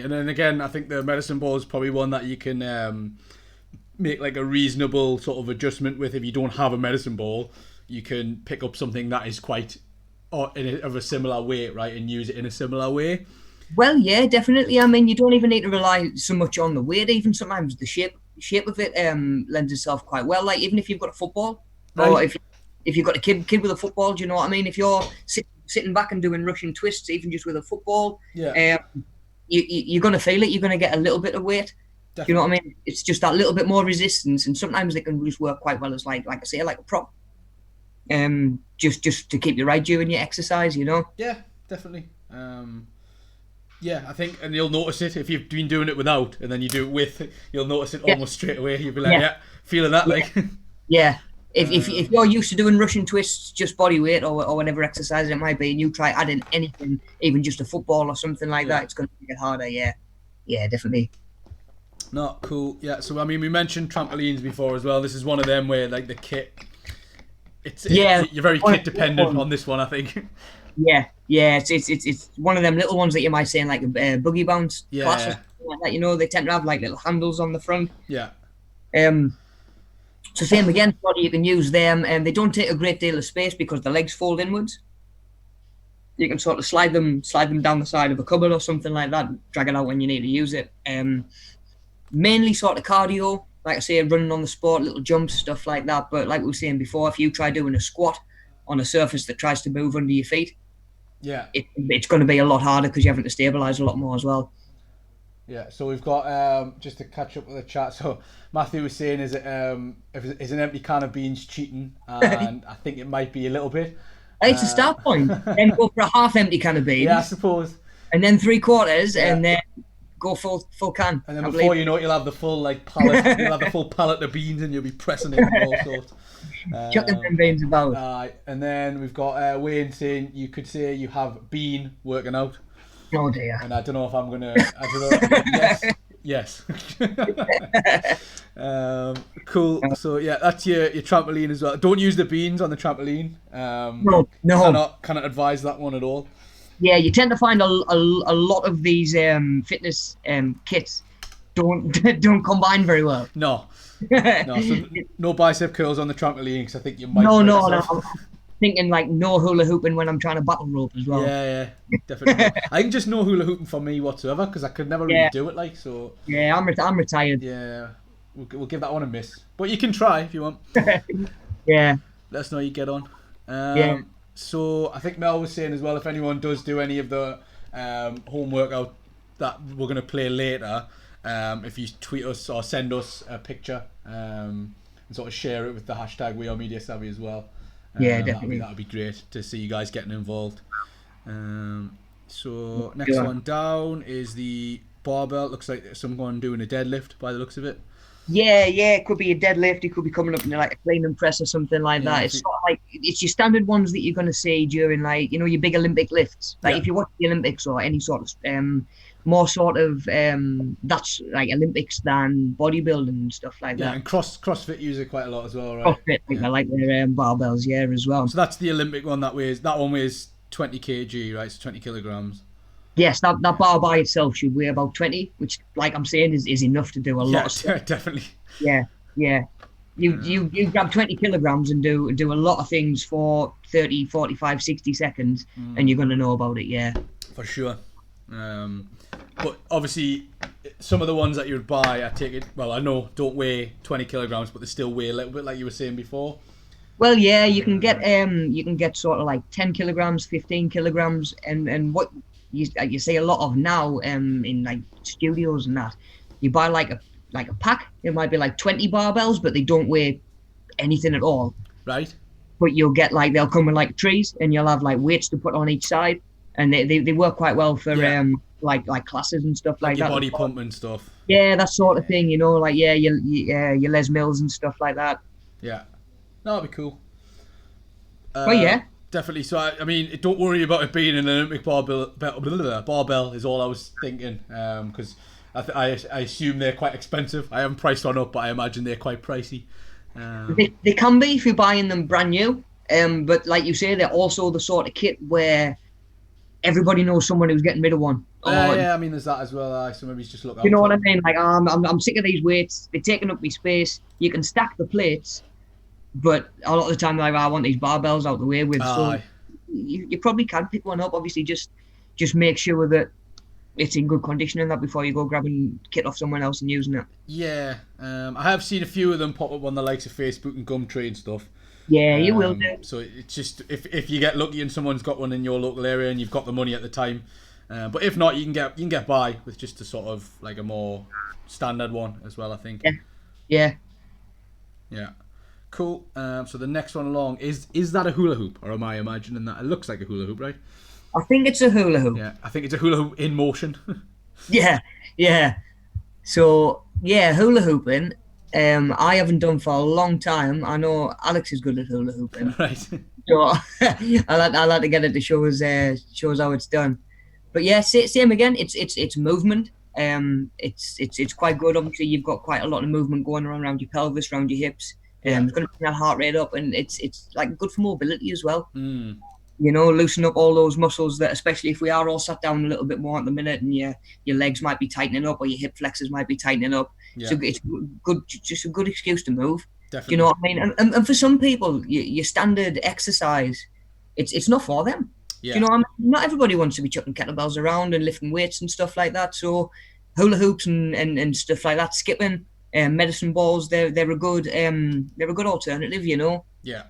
And then again, I think the medicine ball is probably one that you can make like a reasonable sort of adjustment with. If you don't have a medicine ball, you can pick up something that is quite of a similar weight, right, and use it in a similar way. Well, yeah, definitely. I mean, you don't even need to rely so much on the weight. Even sometimes the shape of it lends itself quite well. Like even if you've got a football, right. Or if you've got a kid with a football, do you know what I mean? If you're sitting back and doing Russian twists, even just with a football, you're going to feel it. You're going to get a little bit of weight. Definitely. Do you know what I mean? It's just that little bit more resistance, and sometimes they can just work quite well as like I say, like a prop. Just to keep you right during your exercise, you know. Yeah, definitely. I think, and you'll notice it if you've been doing it without, and then you do it with, you'll notice it almost straight away. You'll be like, feeling that, like. Yeah. If you're used to doing Russian twists, just body weight or whatever exercise it might be, and you try adding anything, even just a football or something like that, it's going to get harder. Yeah, definitely. No, cool. Yeah, so I mean, we mentioned trampolines before as well. This is one of them where like the kit, you're very kit dependent on this one, I think. Yeah, it's one of them little ones that you might say in like a boogie bounce class or something like that. You know, they tend to have like little handles on the front. Yeah. So same again, you can use them, and they don't take a great deal of space because the legs fold inwards. You can sort of slide them down the side of a cupboard or something like that, drag it out when you need to use it. Mainly sort of cardio, like I say, running on the sport, little jumps, stuff like that. But like we were saying before, if you try doing a squat on a surface that tries to move under your feet, it's going to be a lot harder because you're having to stabilise a lot more as well. Yeah, so we've got just to catch up with the chat. So Matthew was saying, is an empty can of beans cheating? And I think it might be a little bit. It's a start point. Then go for a half empty can of beans. Yeah, I suppose. And then 3/4, and then go full can. And then before you know it, you'll have the full pallet. You'll have the full pallet of beans, and you'll be pressing it and all sorts. Chucking them beans about. And then we've got Wayne saying you could say you have been working out. Oh dear. And I don't know if I'm gonna. I don't know. Yes. Cool. So yeah, that's your trampoline as well. Don't use the beans on the trampoline. No. Cannot advise that one at all. Yeah, you tend to find a lot of these fitness kits don't combine very well. No. So no bicep curls on the trampoline because I think you might. No. Thinking like no hula hooping when I'm trying to battle rope as well. Yeah, definitely. I think just no hula hooping for me whatsoever because I could never really do it like so. Yeah, I'm retired. Yeah, we'll give that one a miss, but you can try if you want. Yeah. Let us know how you get on. So I think Mel was saying as well, if anyone does do any of the home workout that we're going to play later, if you tweet us or send us a picture and sort of share it with the hashtag We Are Media Savvy as well. Yeah, definitely. That'd be great to see you guys getting involved. So next one down is the barbell. Looks like someone doing a deadlift by the looks of it. Yeah, it could be a deadlift. It could be coming up in like a clean and press or something like that. It's sort of like it's your standard ones that you're going to see during like your big Olympic lifts. Like if you watch the Olympics or any sort of more sort of that's like Olympics than bodybuilding and stuff like that. Yeah, and CrossFit use it quite a lot as well, right? CrossFit, I like their barbells, as well. So that's the Olympic one that one weighs 20 kg, right? So 20 kilograms. Yes, that bar by itself should weigh about 20, which, like I'm saying, is enough to do a lot of stuff. Definitely. Yeah. You grab 20 kilograms and do a lot of things for 30, 45, 60 seconds, and you're going to know about it, For sure. But obviously, some of the ones that you would buy, I take it, well, I know don't weigh 20 kilograms, but they still weigh a little bit, like you were saying before. Well, yeah, you can get sort of like 10 kilograms, 15 kilograms, and what you see a lot of now in like studios and that, you buy like a pack. It might be like 20 barbells, but they don't weigh anything at all. Right. But you'll get like they'll come in like trees, and you'll have like weights to put on each side, and they work quite well for like classes and stuff like your that. Body pump and stuff. Yeah, that sort of thing. Like your Les Mills and stuff like that. Yeah, that'd be cool. Definitely. So I mean, don't worry about it being an Olympic barbell is all I was thinking, because I assume they're quite expensive. I haven't priced one up, but I imagine they're quite pricey. They can be if you're buying them brand new, but like you say, they're also the sort of kit where everybody knows someone who's getting rid of one. I mean, there's that as well. So maybe just look out. You know what I mean? Like, I'm sick of these weights. They're taking up my space. You can stack the plates, but a lot of the time, like, I want these barbells out the way with. So you probably can pick one up. Obviously, just make sure that it's in good condition and that before you go grabbing kit off someone else and using it. Yeah, I have seen a few of them pop up on the likes of Facebook and Gumtree and stuff. Yeah, you will do. So it's just if you get lucky and someone's got one in your local area and you've got the money at the time, but if not, you can get by with just a sort of like a more standard one as well, I think. Yeah. Cool. So the next one along is that a hula hoop, or am I imagining that? It looks like a hula hoop, right? I think it's a hula hoop. Yeah, I think it's a hula hoop in motion. Yeah. So hula hooping. I haven't done for a long time. I know Alex is good at hula hooping. Right. So I like to get it to show us how it's done. But yeah, same again. It's movement. It's quite good. Obviously, you've got quite a lot of movement going around your pelvis, around your hips. It's going to bring that heart rate up, and it's like good for mobility as well. Loosen up all those muscles that, especially if we are all sat down a little bit more at the minute, and your legs might be tightening up or your hip flexors might be tightening up. Yeah. So it's good, just a good excuse to move. Definitely. You know what I mean? And for some people, your standard exercise, it's not for them. Yeah. You know what I mean? Not everybody wants to be chucking kettlebells around and lifting weights and stuff like that. So hula hoops and stuff like that, skipping, medicine balls, they're a good alternative. Yeah.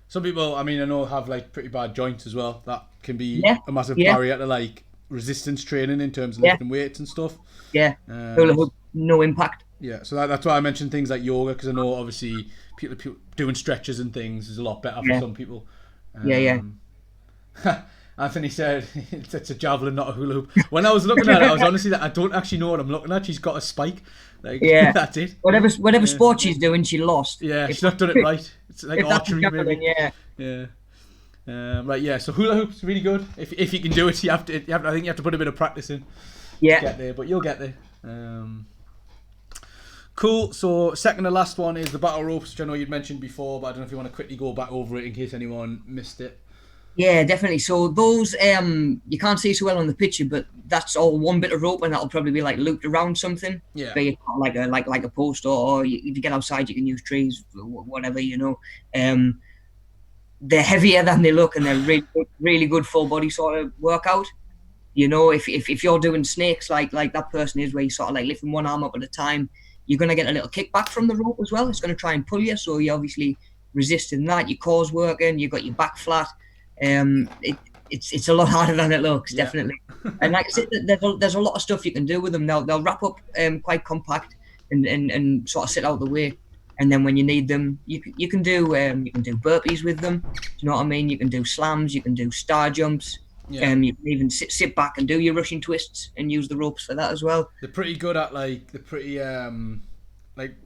Some people, I mean, I know have like pretty bad joints as well. That can be a massive Yeah. barrier to like resistance training in terms of lifting weights and stuff. Yeah. Hula hoop, no impact. Yeah, so that's why I mentioned things like yoga, because I know obviously people doing stretches and things is a lot better for some people. Anthony said it's a javelin, not a hula hoop. When I was looking at it, I was honestly like, I don't actually know what I'm looking at. She's got a spike. Like, that's it. Whatever sport she's doing, she lost. Yeah, she's not done it right. It's like archery, javelin, maybe. Yeah. Right, yeah. So hula hoops really good. If you can do it, I think you have to put a bit of practice in. Yeah. To get there, but you'll get there. Cool. So second to last one is the battle ropes, which I know you'd mentioned before, but I don't know if you want to quickly go back over it in case anyone missed it. Yeah, definitely. So those you can't see so well on the picture, but that's all one bit of rope, and that'll probably be like looped around something. Yeah. Like a post, or if you get outside, you can use trees, whatever, you know. They're heavier than they look, and they're really good full body sort of workout. You know, if you're doing snakes like that person is, where you sort of like lifting one arm up at a time, you're going to get a little kickback from the rope as well. It's going to try and pull you, so you're obviously resisting that. Your core's working, you've got your back flat. It's a lot harder than it looks, definitely. And like I said, there's a lot of stuff you can do with them. They'll wrap up quite compact and sort of sit out the way. And then when you need them, you can do burpees with them. Do you know what I mean? You can do slams, you can do star jumps. You can even sit back and do your Russian twists and use the ropes for that as well. They're pretty good at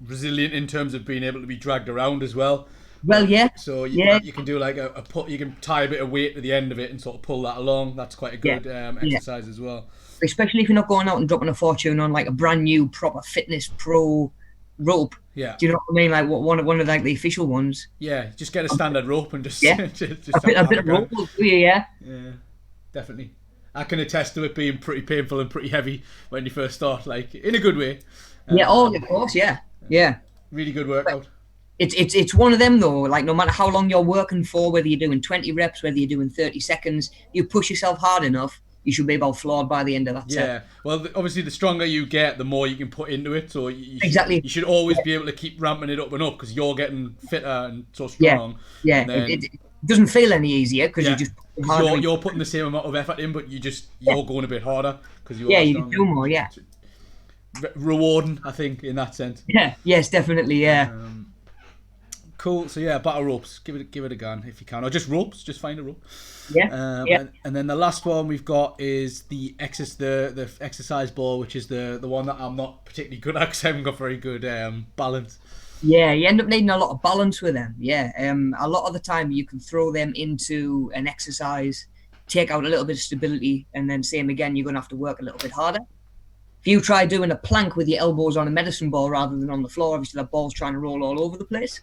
resilient in terms of being able to be dragged around as well. Well, yeah. So you can do like a pull. You can tie a bit of weight to the end of it and sort of pull that along. That's quite a good exercise as well. Especially if you're not going out and dropping a fortune on like a brand new proper fitness pro rope. Yeah. Do you know what I mean? Like one of like the official ones. Yeah. Just get a standard rope and just just a bit of rope will do you. Yeah. Yeah. Definitely. I can attest to it being pretty painful and pretty heavy when you first start, like in a good way. Of course, yeah. Really good workout. It's one of them though, like no matter how long you're working for, whether you're doing 20 reps, whether you're doing 30 seconds, you push yourself hard enough, you should be about floored by the end of that set. Yeah, well obviously the stronger you get, the more you can put into it, so you should always be able to keep ramping it up and up, because you're getting fitter and so strong. Yeah, then, it doesn't feel any easier because you just you're putting the same amount of effort in, but you're going a bit harder because you can do more. Yeah, rewarding, I think, in that sense. Yeah, yes, definitely. Yeah. Cool. So yeah, battle ropes. Give it a gun if you can, or just ropes. Just find a rope. Yeah. And then the last one we've got is the exercise ball, which is the one that I'm not particularly good at because I haven't got very good balance. Yeah, you end up needing a lot of balance with them. Yeah. A lot of the time you can throw them into an exercise, take out a little bit of stability, and then same again, you're going to have to work a little bit harder. If you try doing a plank with your elbows on a medicine ball rather than on the floor, obviously that ball's trying to roll all over the place.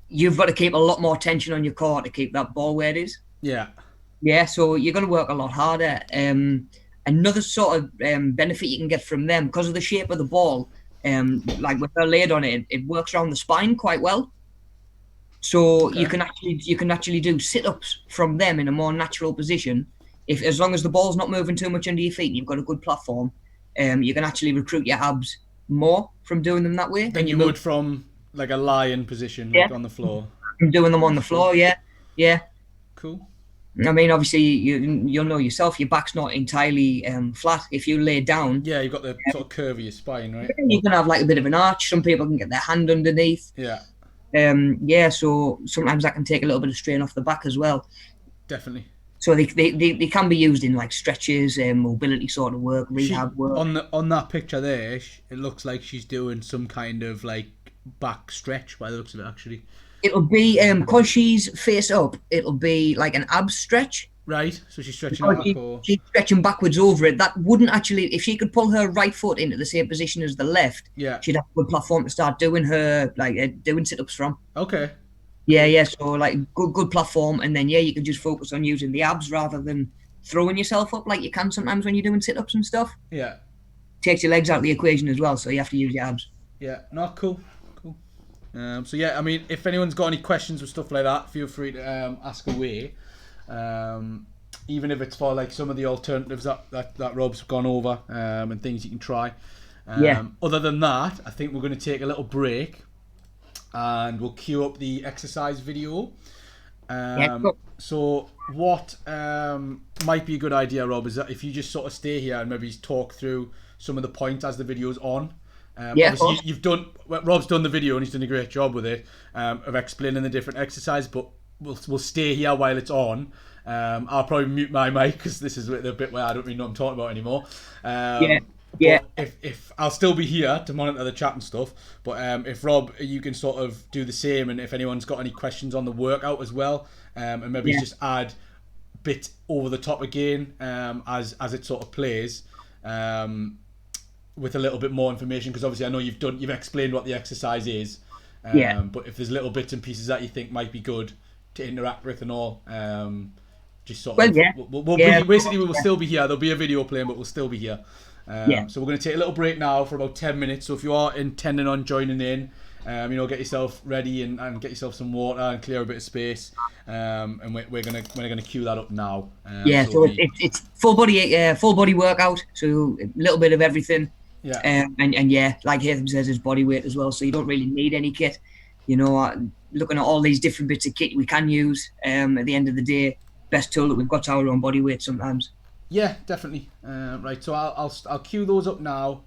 You've got to keep a lot more tension on your core to keep that ball where it is. Yeah. Yeah, so you're going to work a lot harder. Another sort of benefit you can get from them, because of the shape of the ball, like when they're laid on it, it works around the spine quite well. So you can actually do sit-ups from them in a more natural position. As long as the ball's not moving too much under your feet and you've got a good platform, you can actually recruit your abs more from doing them that way. Then you would from like a lion position, like on the floor. From doing them on the floor, yeah. Cool. I mean, obviously, you'll know yourself, your back's not entirely flat. If you lay down... Yeah, you've got the sort of curve of your spine, right? You can have like a bit of an arch. Some people can get their hand underneath. Yeah. So sometimes that can take a little bit of strain off the back as well. Definitely. So they can be used in like stretches, mobility sort of work, rehab work. On that picture there, it looks like she's doing some kind of like back stretch by the looks of it, actually. It'll be, because she's face up, it'll be like an ab stretch. Right, so she's stretching back. She's stretching backwards over it. That wouldn't actually, if she could pull her right foot into the same position as the left, she'd have a good platform to start doing her, doing sit-ups from. Okay. Yeah, so like good platform, and then you can just focus on using the abs rather than throwing yourself up like you can sometimes when you're doing sit-ups and stuff. Yeah. Takes your legs out of the equation as well, so you have to use your abs. Yeah, cool. So yeah, I mean, if anyone's got any questions or stuff like that, feel free to ask away. Even if it's for like some of the alternatives that Rob's gone over and things you can try. Other than that, I think we're going to take a little break, and we'll queue up the exercise video. Cool. So what might be a good idea, Rob, is that if you just sort of stay here and maybe talk through some of the points as the video's on. Obviously Rob's done the video and he's done a great job with it of explaining the different exercise, but we'll stay here while it's on. I'll probably mute my mic because this is the bit where I don't really know what I'm talking about anymore. But if I'll still be here to monitor the chat and stuff, but if Rob, you can sort of do the same, and if anyone's got any questions on the workout as well, and maybe just add bit over the top again as it sort of plays, with a little bit more information, because obviously I know you've explained what the exercise is, but if there's little bits and pieces that you think might be good to interact with and all, just sort of we'll still be here. There'll be a video playing, but we'll still be here. So we're going to take a little break now for about 10 minutes. So if you are intending on joining in, get yourself ready and get yourself some water and clear a bit of space. And we're gonna cue that up now. So it's full body workout. So a little bit of everything. And like Hatham says, it's body weight as well. So you don't really need any kit. Looking at all these different bits of kit we can use. At the end of the day, best tool that we've got is our own body weight sometimes. Yeah, definitely. Right, so I'll cue those up now.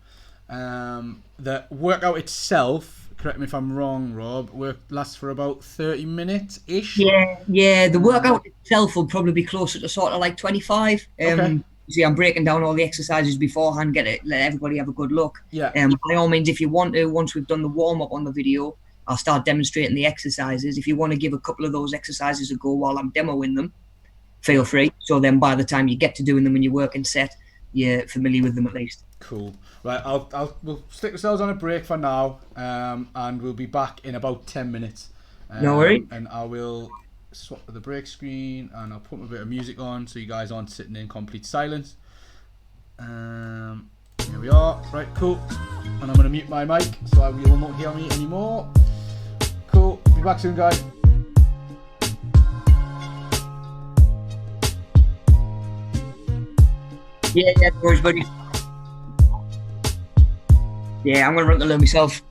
The workout itself, correct me if I'm wrong, Rob, lasts for about 30 minutes ish. Yeah. The workout itself will probably be closer to sort of like 25. Okay. See, I'm breaking down all the exercises beforehand, let everybody have a good look. By all means, if you want to, once we've done the warm up on the video, I'll start demonstrating the exercises. If you want to give a couple of those exercises a go while I'm demoing them, feel free. So then by the time you get to doing them and you're working set, you're familiar with them at least. Cool. Right, we'll stick ourselves on a break for now, and we'll be back in about 10 minutes. No worries. And I will swap the break screen and I'll put a bit of music on so you guys aren't sitting in complete silence. Here we are. Right, cool. And I'm going to mute my mic so you will not hear me anymore. Cool. Be back soon, guys. Yeah, no worries, buddy. Yeah, I'm going to run the loom myself.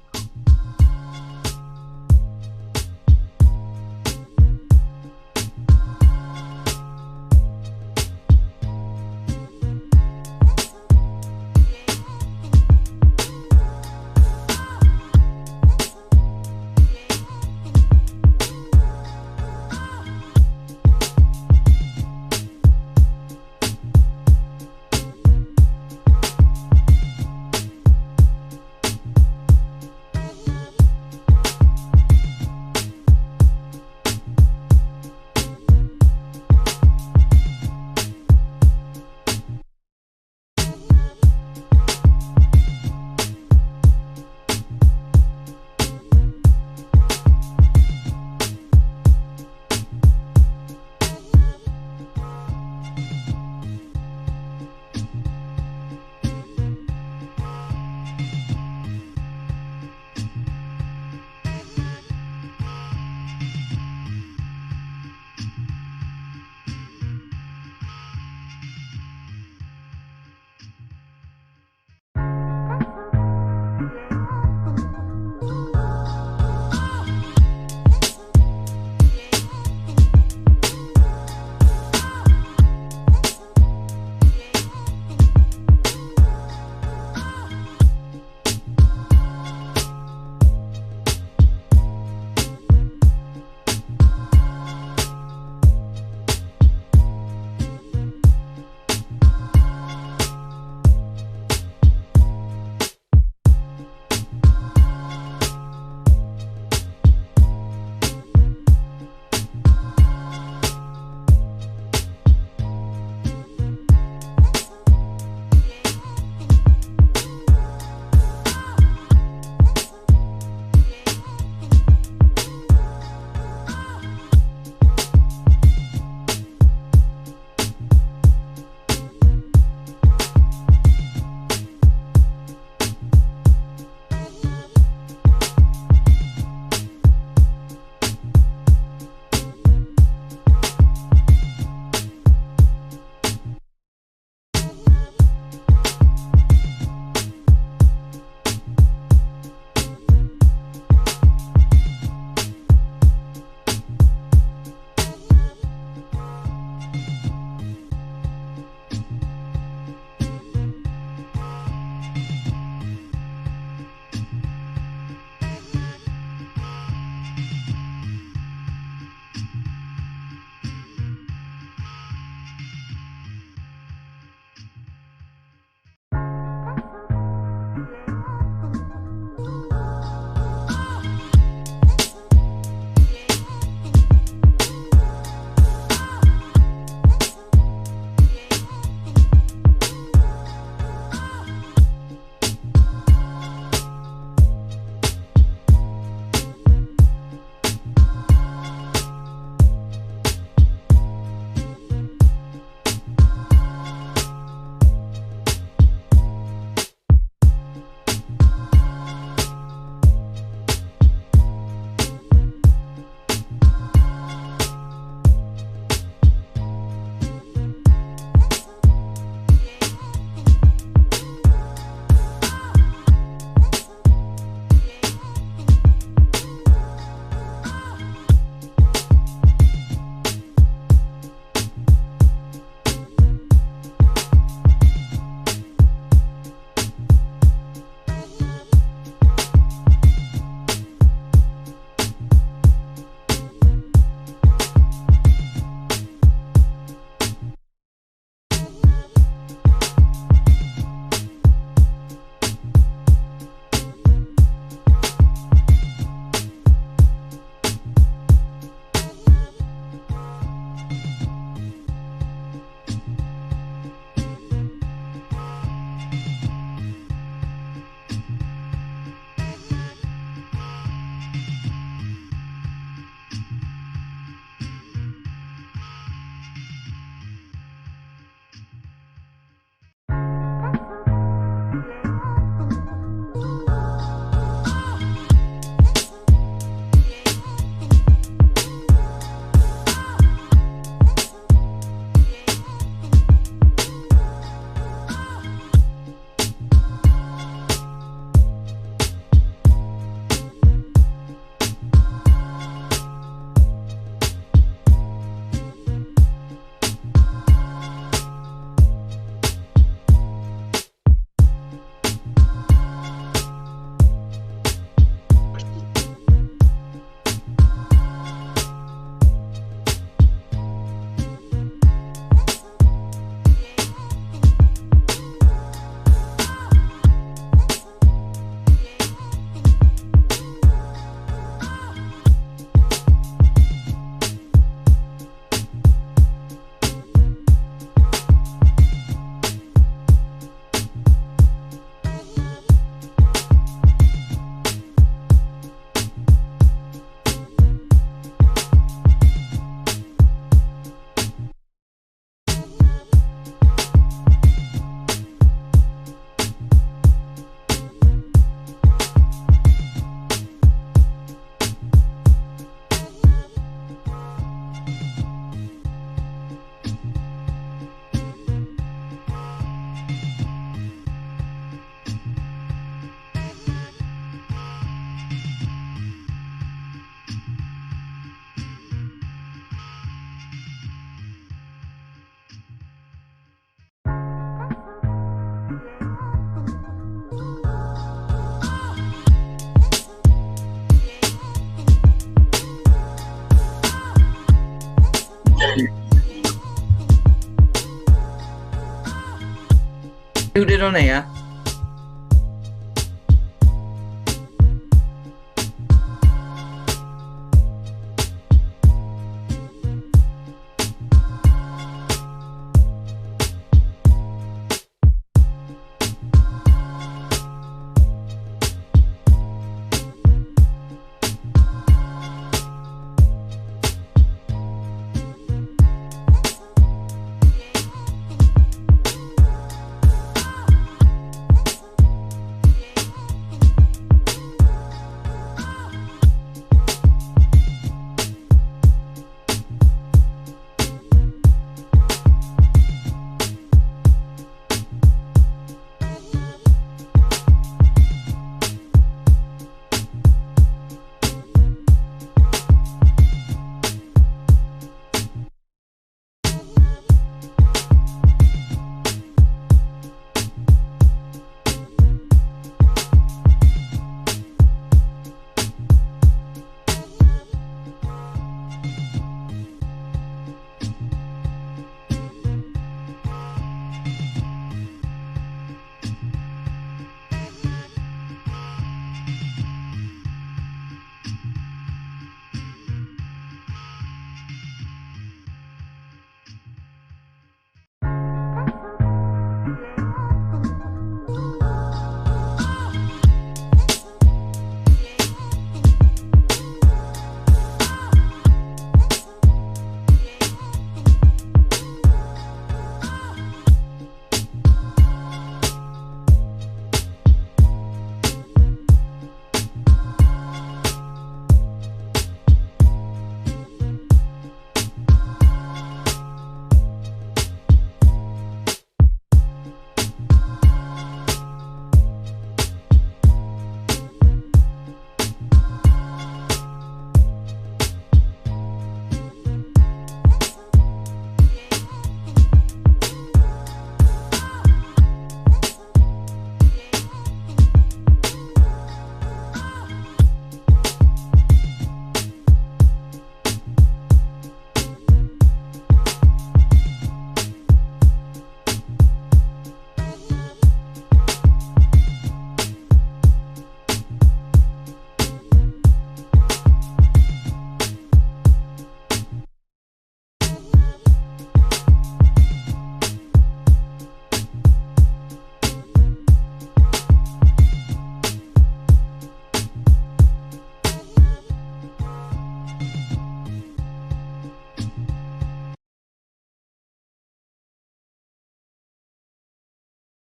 Muted on here.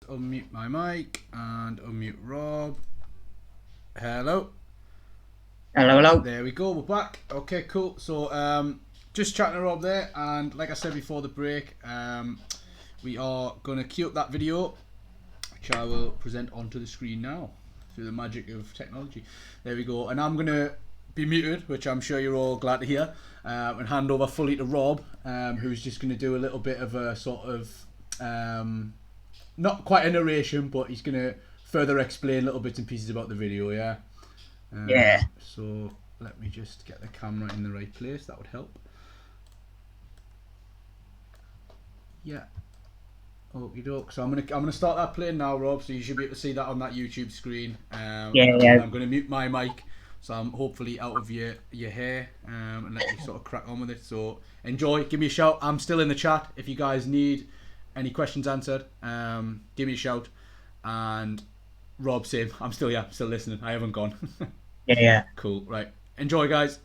Unmute my mic and unmute Rob. Hello. Hello. There we go, we're back. Okay, cool. So just chatting to Rob there, and like I said before the break, we are going to queue up that video, which I will present onto the screen now through the magic of technology. There we go. And I'm going to be muted, which I'm sure you're all glad to hear, and hand over fully to Rob, who's just going to do a little bit of a sort of not quite a narration, but he's going to further explain little bits and pieces about the video, yeah? Yeah. So let me just get the camera in the right place. That would help. Yeah. Okie doke. So I'm gonna start that playing now, Rob. So you should be able to see that on that YouTube screen. Yeah. I'm gonna mute my mic, so I'm hopefully out of your hair, and let you sort of crack on with it. So enjoy. Give me a shout. I'm still in the chat if you guys need any questions answered. Give me a shout. And Rob, same. I'm still here. Still listening. I haven't gone. Yeah. Cool. Right. Enjoy, guys.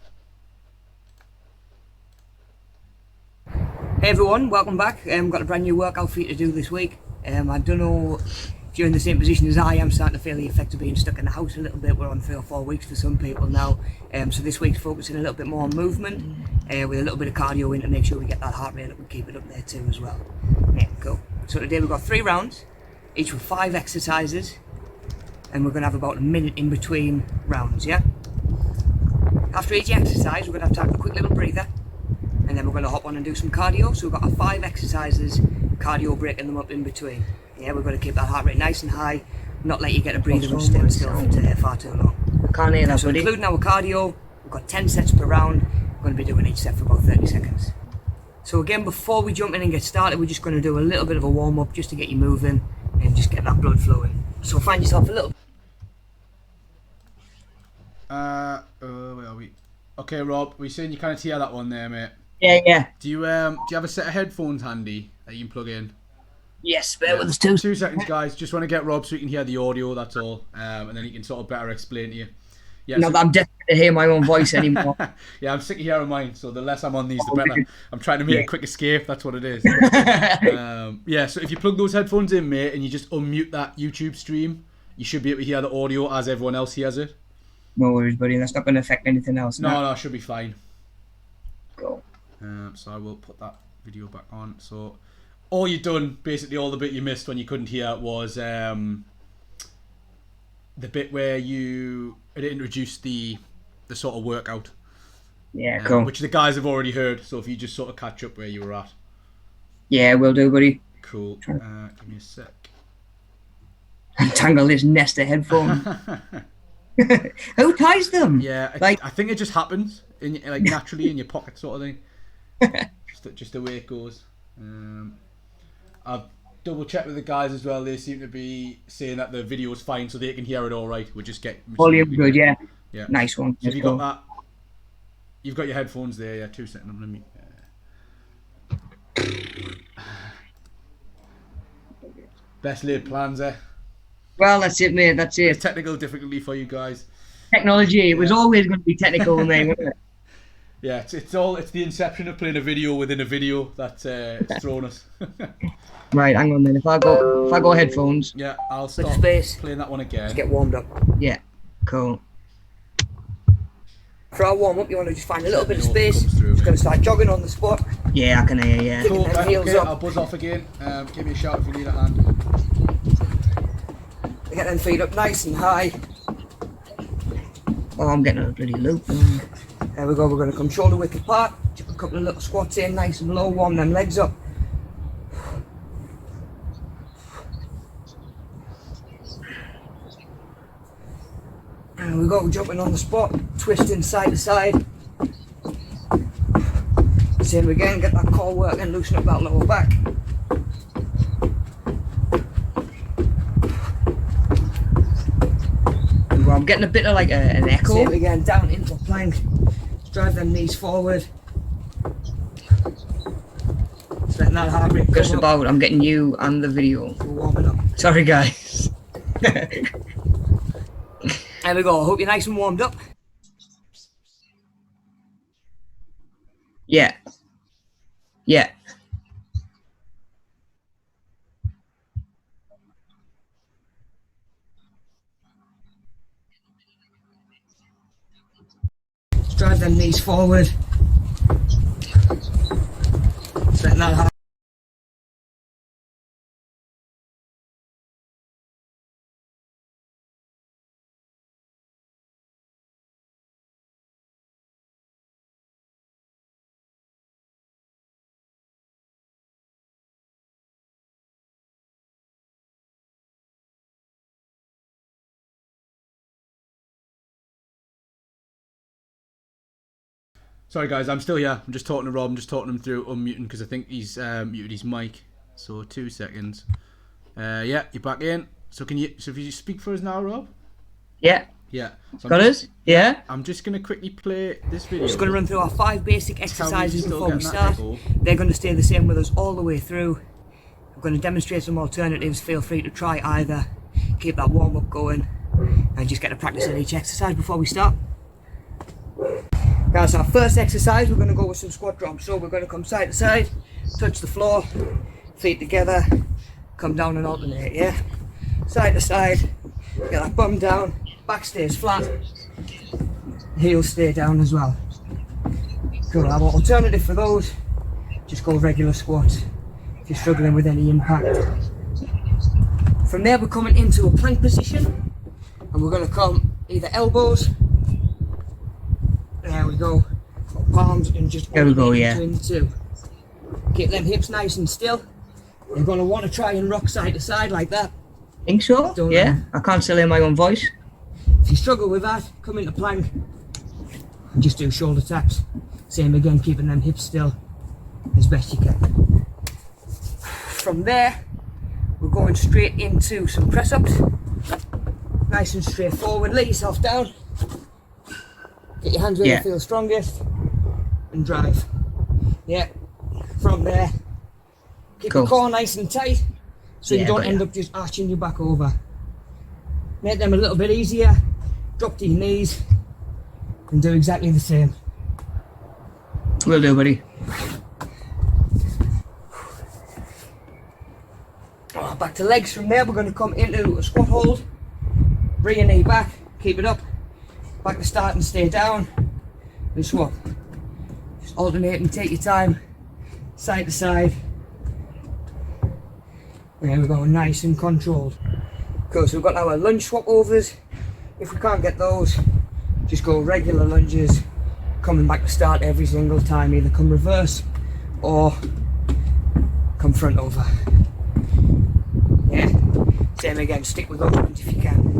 Hey everyone, welcome back. Got a brand new workout for you to do this week. I don't know if you're in the same position as I am, starting to feel the effect of being stuck in the house a little bit. We're on 3 or 4 weeks for some people now. So this week's focusing a little bit more on movement, with a little bit of cardio in to make sure we get that heart rate up and keep it up there too as well. Yeah, cool. So today we've got 3 rounds, each with 5 exercises, and we're going to have about a minute in between rounds, yeah? After each exercise, we're going to have a quick little breather, and then we're going to hop on and do some cardio. So we've got our 5 exercises, cardio breaking them up in between. Yeah, we're going to keep that heart rate nice and high, not let you get a breather and stand still for far too long. Can't hear that, so buddy. Including our cardio, we've got 10 sets per round. We're going to be doing each set for about 30 seconds. So again, before we jump in and get started, we're just going to do a little bit of a warm-up just to get you moving, and just get that blood flowing. So find yourself a little. Where are we? Okay, Rob, we saying you can't hear that one there, mate. Yeah. Do you have a set of headphones handy that you can plug in? Yes, bear with us 2 seconds, guys. Just want to get Rob so you can hear the audio. That's all, and then he can sort of better explain to you. Yeah, Not that I'm desperate to hear my own voice anymore. Yeah, I'm sick of hearing mine, so the less I'm on these, the better. I'm trying to make a quick escape. That's what it is. Yeah, so if you plug those headphones in, mate, and you just unmute that YouTube stream, you should be able to hear the audio as everyone else hears it. No worries, buddy. That's not going to affect anything else. No, it should be fine. Cool. So I will put that video back on. So all you done, basically all the bit you missed when you couldn't hear was the bit where you had introduced the sort of workout. Yeah, cool. Which the guys have already heard. So if you just sort of catch up where you were at. Yeah, will do, buddy. Cool. Give me a sec. Untangle this nest of headphones. Who ties them? Yeah, I think it just happens naturally in your pocket, sort of thing. just the way it goes. I've double checked with the guys as well. They seem to be saying that the video is fine, so they can hear it all right. We just get volume good, yeah. Yeah, nice one. So have you got that? You've got your headphones there. Yeah, 2 seconds. Let me. Best laid plans, eh? Well, that's it, mate. That's it. It's technical difficulty for you guys. Technology. It was always going to be technical, mate, wasn't it? Yeah, it's the inception of playing a video within a video that it's thrown us. Right, hang on then. If I go headphones. Yeah, I'll stop playing that one again. Let's get warmed up. Yeah, cool. For our warm up, you want to just find a little bit of space. Just going to start jogging on the spot. Yeah, I can hear you. Yeah. Cool. Okay, I'll buzz off again. Give me a shout if you need a hand. Get them feet up nice and high. Oh, I'm getting a bloody loop. There we go. We're going to come shoulder width apart. Chuck a couple of little squats in, nice and low. Warm them legs up. There we go. Jumping on the spot, twisting side to side. Same again. Get that core working, loosen up that lower back. I'm getting a bit of like an echo. Same again, down into a plank. Just drive them knees forward. Just letting that heart rate just about. I'm getting you and the video. We're warming up. Sorry, guys. There we go. I hope you're nice and warmed up. Yeah. Yeah. Drive them knees forward. Let that happen. Sorry guys, I'm still here. I'm just talking to Rob. I'm just talking him through unmuting because I think he's muted his mic. So 2 seconds. Yeah, you're back in. So if you speak for us now, Rob? Yeah. Yeah. So got us? Yeah. I'm just going to quickly play this video. Just going to run through our 5 basic exercises before we start. They're going to stay the same with us all the way through. I'm going to demonstrate some alternatives. Feel free to try either. Keep that warm up going and just get a practice at each exercise before we start. Guys, our first exercise, we're going to go with some squat drops. So we're going to come side to side, touch the floor, feet together, come down and alternate, yeah? Side to side, get that bum down, back stays flat, heels stay down as well. Cool, our alternative for those, just go regular squats if you're struggling with any impact. From there we're coming into a plank position and we're going to come either elbows. There we go. Palms and just there we go, yeah. Between the two. Keep them hips nice and still. You're going to want to try and rock side to side like that. Think so? Don't yeah. I can't still hear my own voice. If you struggle with that, come into plank and just do shoulder taps. Same again, keeping them hips still as best you can. From there, we're going straight into some press-ups. Nice and straightforward. Lay yourself down. Get your hands where you feel strongest. And drive. Yeah. From there. Keep the core nice and tight, so you don't end up just arching your back over. Make them a little bit easier. Drop to your knees and do exactly the same. Will do, buddy. Back to legs. From there, we're going to come into a squat hold. Bring your knee back, keep it up. Back to start and stay down. And swap. Just alternate and take your time, side to side. There we go, nice and controlled. Cool, so we've got our lunge swap overs. If we can't get those, just go regular lunges, coming back to start every single time. Either come reverse or come front over. Yeah, same again, stick with those ones if you can.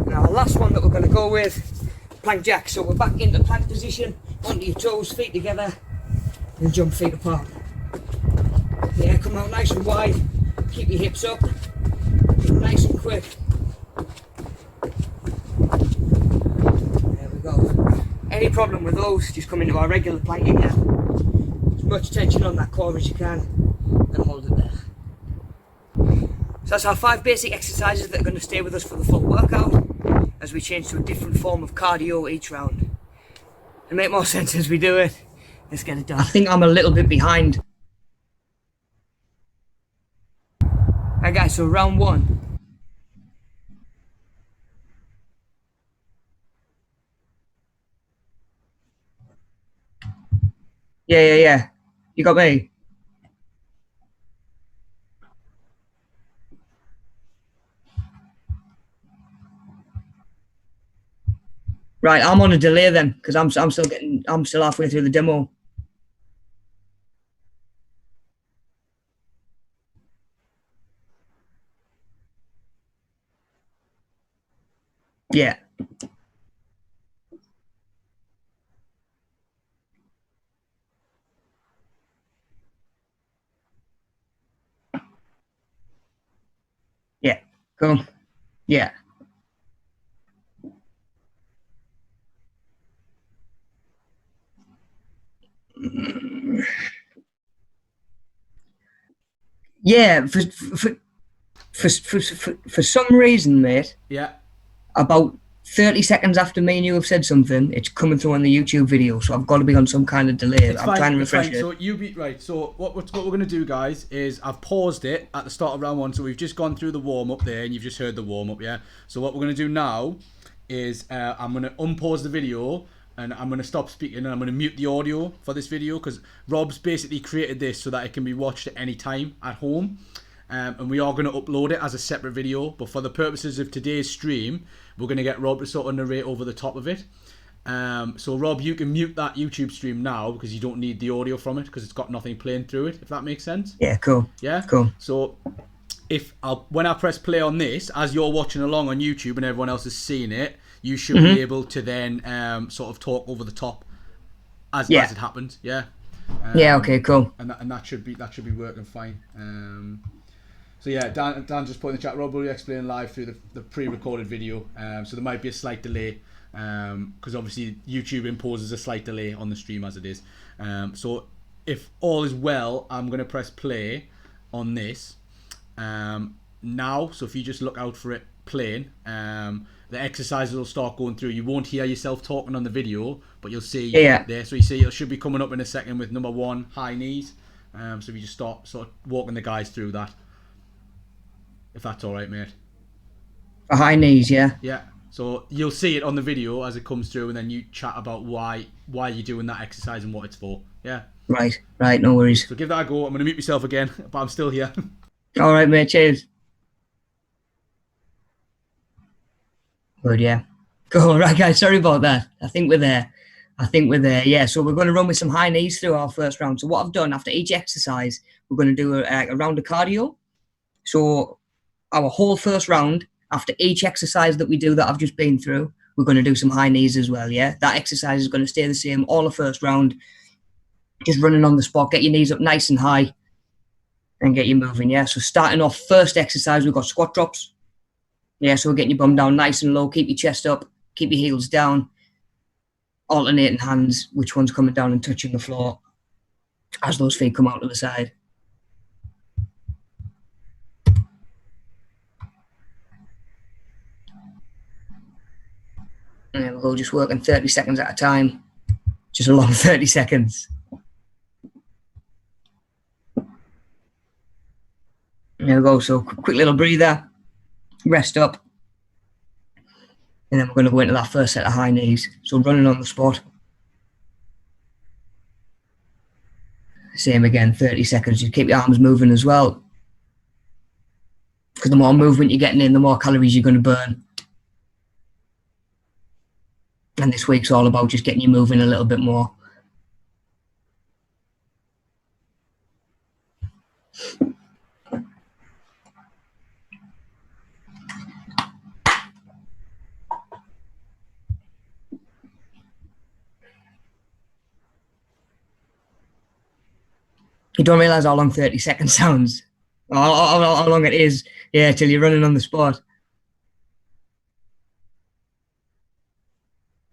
Now the last one that we're going to go with, plank jack. So we're back into plank position, onto your toes, feet together, and jump feet apart. Yeah, come out nice and wide. Keep your hips up, nice and quick. There we go. Any problem with those, just come into our regular plank again. As much tension on that core as you can, and hold it there. So that's our 5 basic exercises that are going to stay with us for the full workout, as we change to a different form of cardio each round. To make more sense as we do it, let's get it done. I think I'm a little bit behind. Alright guys, so round 1. Yeah. You got me? Right, I'm on a delay then, because I'm still halfway through the demo. Yeah. Yeah. Cool. Yeah. Yeah. For some reason, mate. Yeah. About 30 seconds after me and you have said something, it's coming through on the YouTube video, so I've got to be on some kind of delay. I'm trying to refresh it. So you be right. So what we're going to do, guys, is I've paused it at the start of round 1. So we've just gone through the warm up there, and you've just heard the warm up, yeah. So what we're going to do now is I'm going to unpause the video, and I'm going to stop speaking, and I'm going to mute the audio for this video, because Rob's basically created this so that it can be watched at any time at home. And we are going to upload it as a separate video, but for the purposes of today's stream, we're going to get Rob to sort of narrate over the top of it. So Rob, you can mute that YouTube stream now, because you don't need the audio from it, because it's got nothing playing through it, if that makes sense. Yeah, cool. Yeah? Cool. So when I press play on this, as you're watching along on YouTube and everyone else is seeing it, you should be able to then sort of talk over the top as it happens. Yeah. Yeah, okay, cool. And that should be working fine. So yeah, Dan just put in the chat, Rob will be explaining live through the pre-recorded video. So there might be a slight delay, because obviously YouTube imposes a slight delay on the stream as it is. So if all is well, I'm going to press play on this now. So if you just look out for it playing, the exercises will start going through. You won't hear yourself talking on the video, but you'll see there. So you see it should be coming up in a second with number 1, high knees. So if you just start sort of walking the guys through that. If that's all right, mate. For high knees, yeah. Yeah. So you'll see it on the video as it comes through, and then you chat about why you're doing that exercise and what it's for. Yeah. Right. No worries. So give that a go. I'm going to mute myself again, but I'm still here. All right, mate. Cheers. Good, yeah. Cool. Right, guys. Sorry about that. I think we're there. Yeah. So we're going to run with some high knees through our first round. So what I've done after each exercise, we're going to do a round of cardio. So our whole first round, after each exercise that we do that I've just been through, we're going to do some high knees as well, yeah? That exercise is going to stay the same all the first round. Just running on the spot, get your knees up nice and high. and get you moving. Yeah, so starting off, first exercise, we've got squat drops. Yeah, so we're getting your bum down nice and low, keep your chest up, keep your heels down, alternating hands, which one's coming down and touching the floor as those feet come out to the side. And then we'll go just working 30 seconds at a time, just a long 30 seconds. There we go, so quick little breather, rest up. And then we're going to go into that first set of high knees. So running on the spot. Same again, 30 seconds. You keep your arms moving as well. Because the more movement you're getting in, the more calories you're going to burn. And this week's all about just getting you moving a little bit more. You don't realise how long 30 seconds sounds. How long it is, yeah, till you're running on the spot.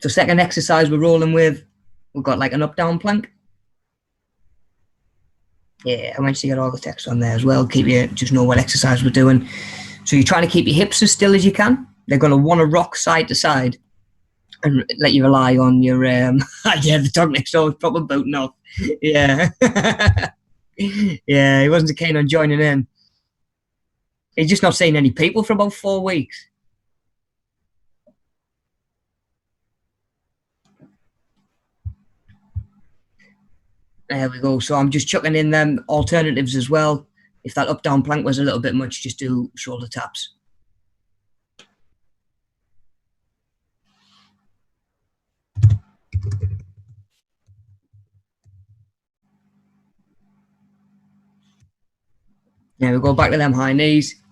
So second exercise we're rolling with, we've got like an up-down plank. Yeah, I mentioned you got all the text on there as well. Keep you, just know what exercise we're doing. So you're trying to keep your hips as still as you can. They're going to want to rock side to side and let you rely on your, yeah, the dog next door was probably booting off. Yeah. Yeah, he wasn't keen on joining in. He's just not seen any people for about 4 weeks. There we go. So I'm just chucking in them alternatives as well. If that up-down plank was a little bit much, just do shoulder taps. There we go, back to them high knees.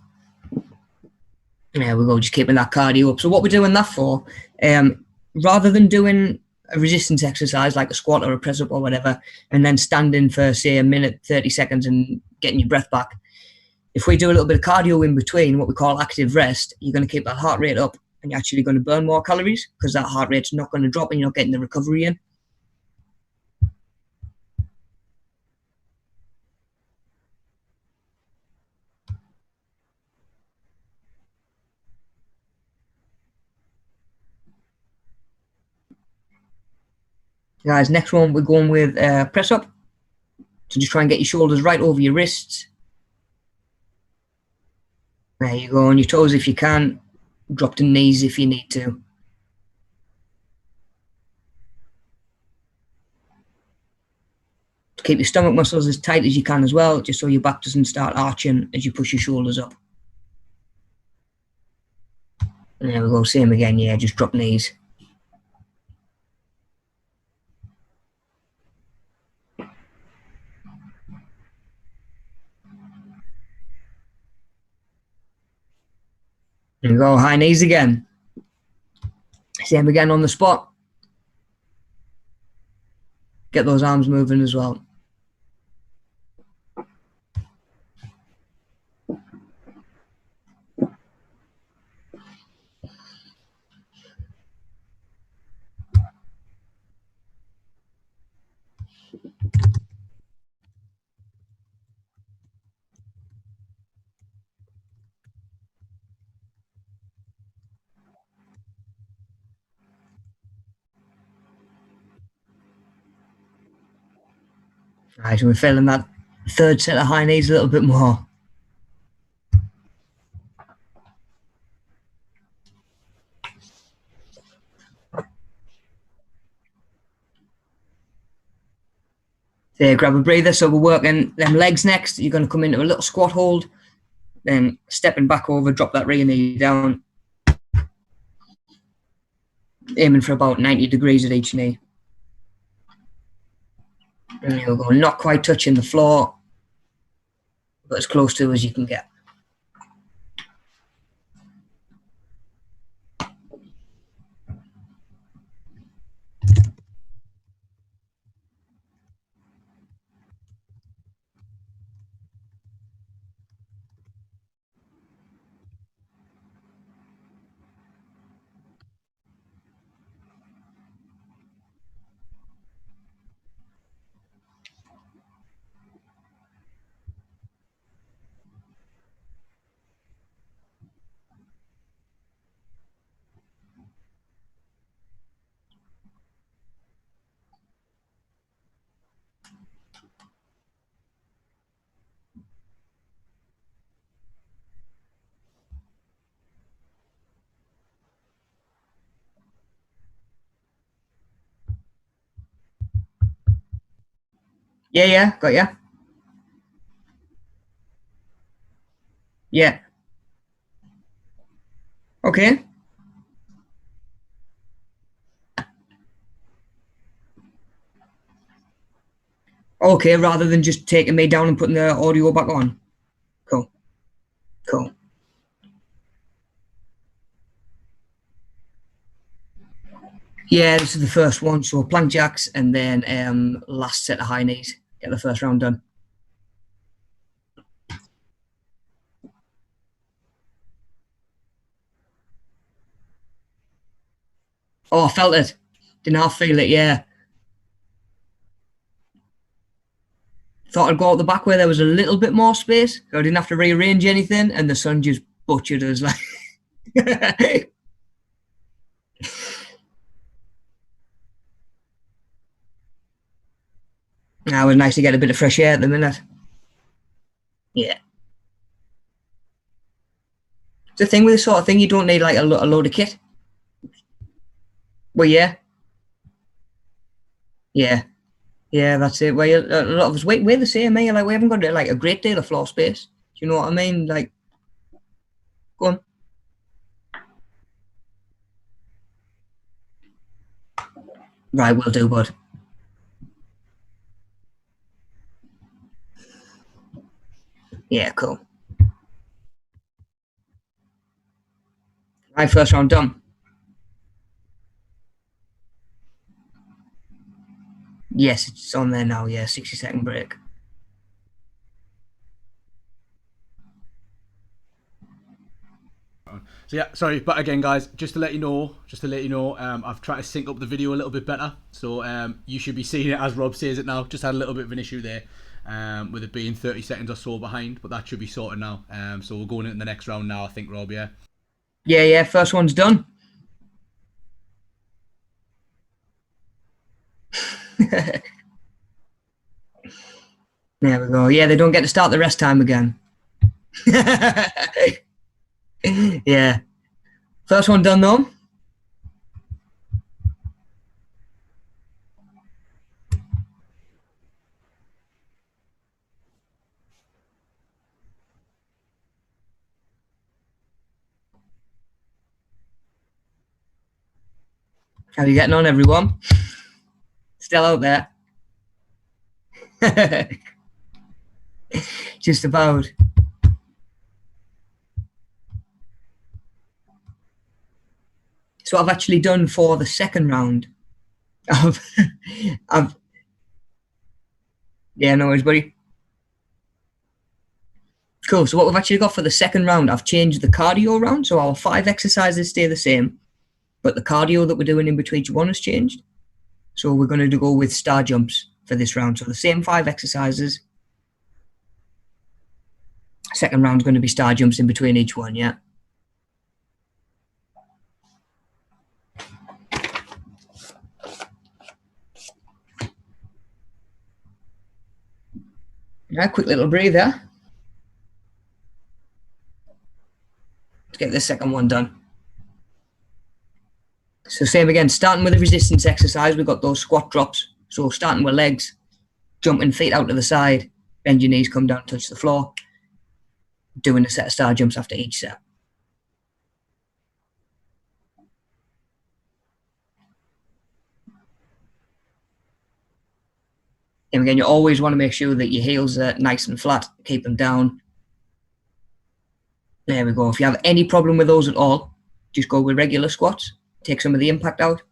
There we go, just keeping that cardio up. So what we're doing that for, rather than doing a resistance exercise like a squat or a press up or whatever, and then standing for, say, a minute, 30 seconds and getting your breath back, if we do a little bit of cardio in between, what we call active rest, you're going to keep that heart rate up and you're actually going to burn more calories because that heart rate's not going to drop and you're not getting the recovery in. Guys, next one we're going with press up. So just try and get your shoulders right over your wrists. There you go, on your toes if you can. Drop to knees if you need to. Keep your stomach muscles as tight as you can as well, just so your back doesn't start arching as you push your shoulders up. And there we go, same again, yeah, just drop knees. There we go, high knees again. Same again on the spot. Get those arms moving as well. Right, so we're feeling that third set of high knees a little bit more. There, grab a breather. So we're working them legs next. You're going to come into a little squat hold, then stepping back over, drop that rear knee down, aiming for about 90 degrees at each knee. And you'll go, not quite touching the floor, but as close to as you can get. Yeah, got ya. Yeah. Okay. Okay, rather than just taking me down and putting the audio back on. Cool. Cool. Yeah, this is the first one. So plank jacks and then last set of high knees. Get the first round done. Oh, I felt it. Didn't half feel it, yeah. Thought I'd go out the back where there was a little bit more space. So I didn't have to rearrange anything, and the sun just butchered us. Like, it was nice to get a bit of fresh air at the minute. Yeah. It's the thing with this sort of thing, you don't need like a load of kit. Well, yeah. Yeah. Yeah, that's it. Well, a lot of us, we're the same, eh? Like, we haven't got like a great deal of floor space. Do you know what I mean? Like, go on. Right, will do, bud. Yeah, cool. Right, first round done. Yes, it's on there now. Yeah, 60-second break. So yeah, sorry, but again, guys, just to let you know, I've tried to sync up the video a little bit better. So you should be seeing it as Rob says it now. Just had a little bit of an issue there, with it being 30 seconds or so behind, but that should be sorted now. So we're going into the next round now, I think, Rob. Yeah. Yeah. First one's done. There we go. Yeah, they don't get to start the rest time again. Yeah. First one done though. How are you getting on, everyone? Still out there? Just about. So I've actually done for the second round. Yeah, no worries, buddy. Cool. So what we've actually got for the second round, I've changed the cardio round. So our 5 exercises stay the same, but the cardio that we're doing in between each one has changed. So we're going to go with star jumps for this round. So the same 5 exercises. Second round is going to be star jumps in between each one, yeah. Yeah, quick little breather. Let's get this second one done. So same again, starting with the resistance exercise, we've got those squat drops. So starting with legs, jumping feet out to the side, bend your knees, come down, touch the floor. Doing a set of star jumps after each set. And again, you always want to make sure that your heels are nice and flat. Keep them down. There we go. If you have any problem with those at all, just go with regular squats. Take some of the impact out.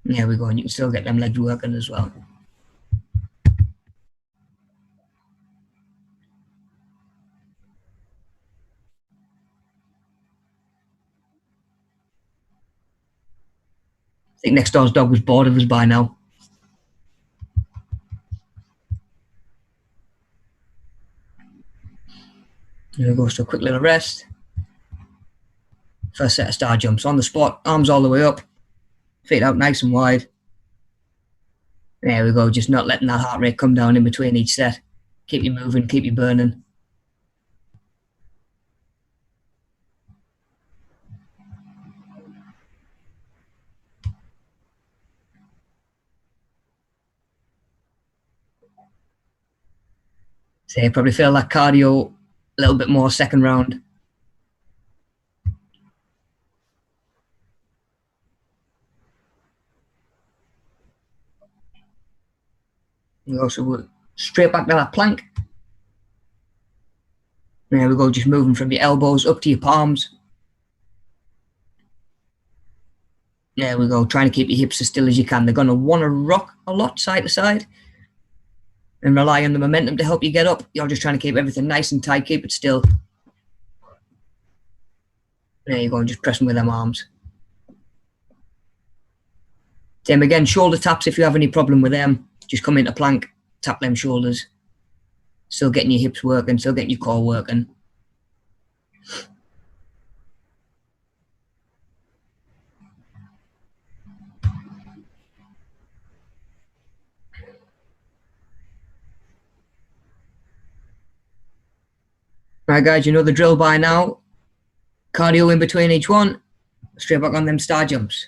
There we go. And you can still get them legs working as well. I think next door's dog was bored of us by now. There we go. So a quick little rest. First set of star jumps on the spot. Arms all the way up. Feet out nice and wide. There we go. Just not letting that heart rate come down in between each set. Keep you moving. Keep you burning. So you probably feel that cardio a little bit more second round. We also straight back to that plank. There we go, just moving from your elbows up to your palms. There we go, trying to keep your hips as still as you can. They're going to want to rock a lot side to side and rely on the momentum to help you get up. You're just trying to keep everything nice and tight, keep it still. There you go, just pressing with them arms. Same again, shoulder taps if you have any problem with them. Just come into plank, tap them shoulders. Still getting your hips working, still getting your core working. Right guys, you know the drill by now. Cardio in between each one. Straight back on them star jumps.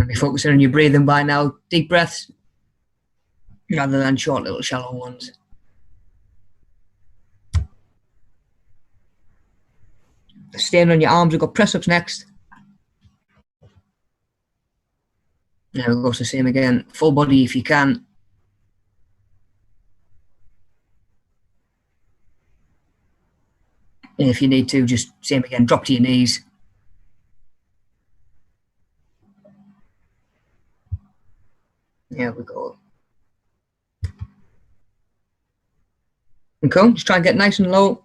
Be focusing on your breathing by now. Deep breaths rather than short little shallow ones. Staying on your arms, we've got press ups next. There we go, so same again. Full body if you can. And if you need to, just same again, drop to your knees. There we go. And cool, just try and get nice and low.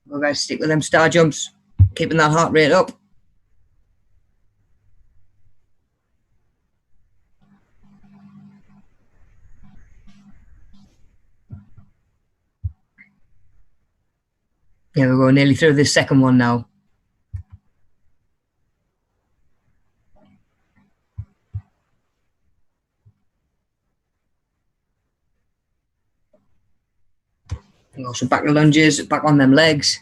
Well guys, stick with them star jumps, keeping that heart rate up. There we go, nearly through this second one now. So back to lunges, back on them legs.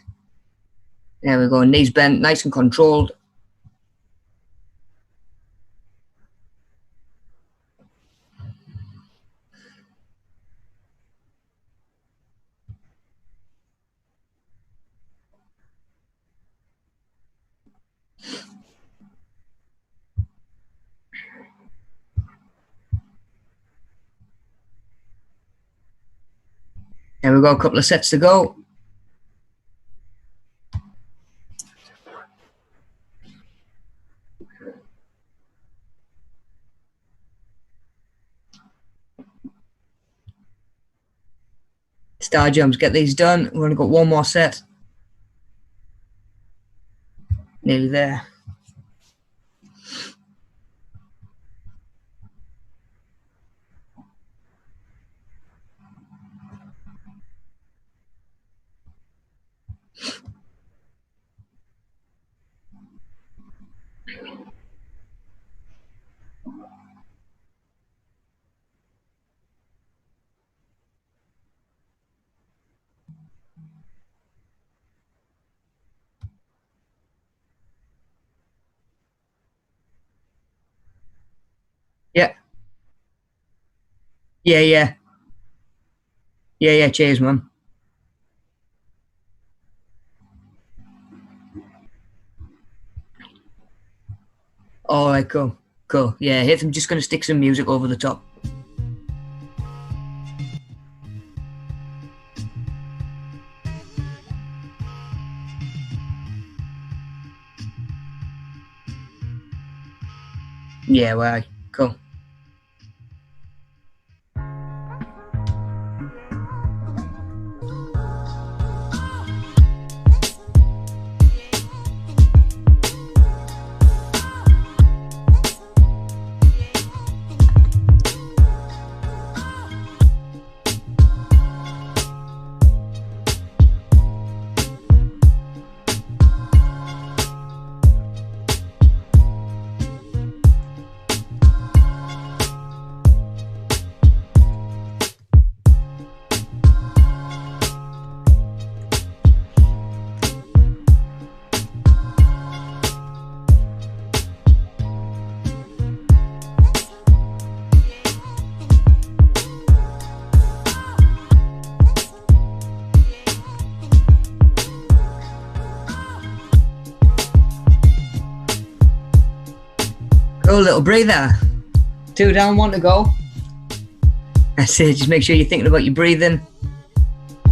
There we go, knees bent, nice and controlled. There we go, a couple of sets to go. Star jumps, get these done. We've only got one more set. Nearly there. Yeah. Yeah. Cheers, man. All right, cool. Yeah, I'm just going to stick some music over the top. Yeah, well, cool. Cool little breather. 2 down, 1 to go. That's it, just make sure you're thinking about your breathing.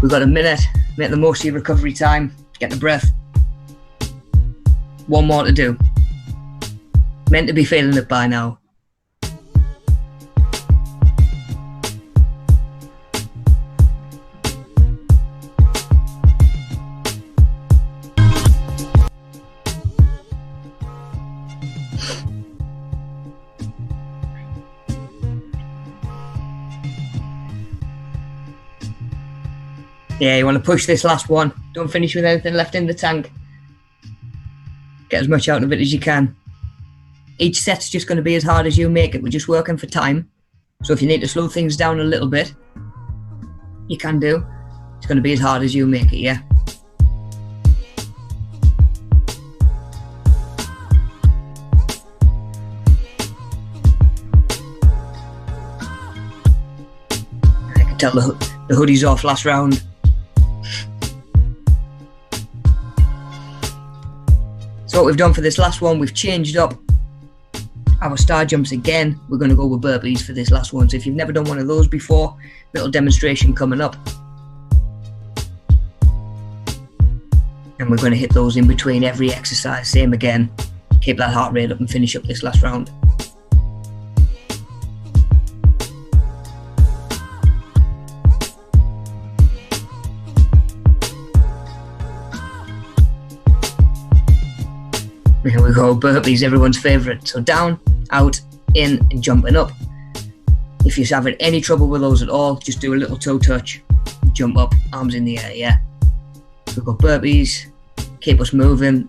We've got a minute, make the most of your recovery time, get the breath. 1 more to do. Meant to be feeling it by now. Yeah, you want to push this last one. Don't finish with anything left in the tank. Get as much out of it as you can. Each set's just going to be as hard as you make it. We're just working for time. So if you need to slow things down a little bit, you can do. It's going to be as hard as you make it, yeah? I can tell the hoodie's off last round. So what we've done for this last one, we've changed up our star jumps again. We're going to go with burpees for this last one. So if you've never done one of those before, little demonstration coming up. And we're going to hit those in between every exercise. Same again. Keep that heart rate up and finish up this last round. Here we go, burpees, everyone's favourite. So down, out, in, and jumping up. If you're having any trouble with those at all, just do a little toe touch, jump up, arms in the air, yeah? So we've got burpees, keep us moving.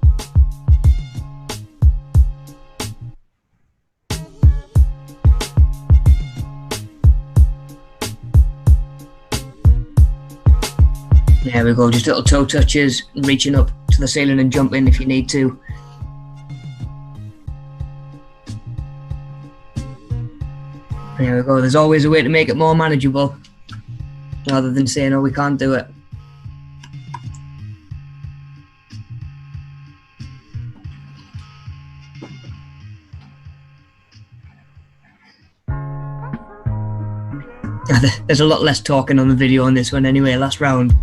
There we go, just little toe touches, reaching up to the ceiling and jumping if you need to. There we go, there's always a way to make it more manageable, rather than saying, oh, we can't do it. There's a lot less talking on the video on this one anyway, last round.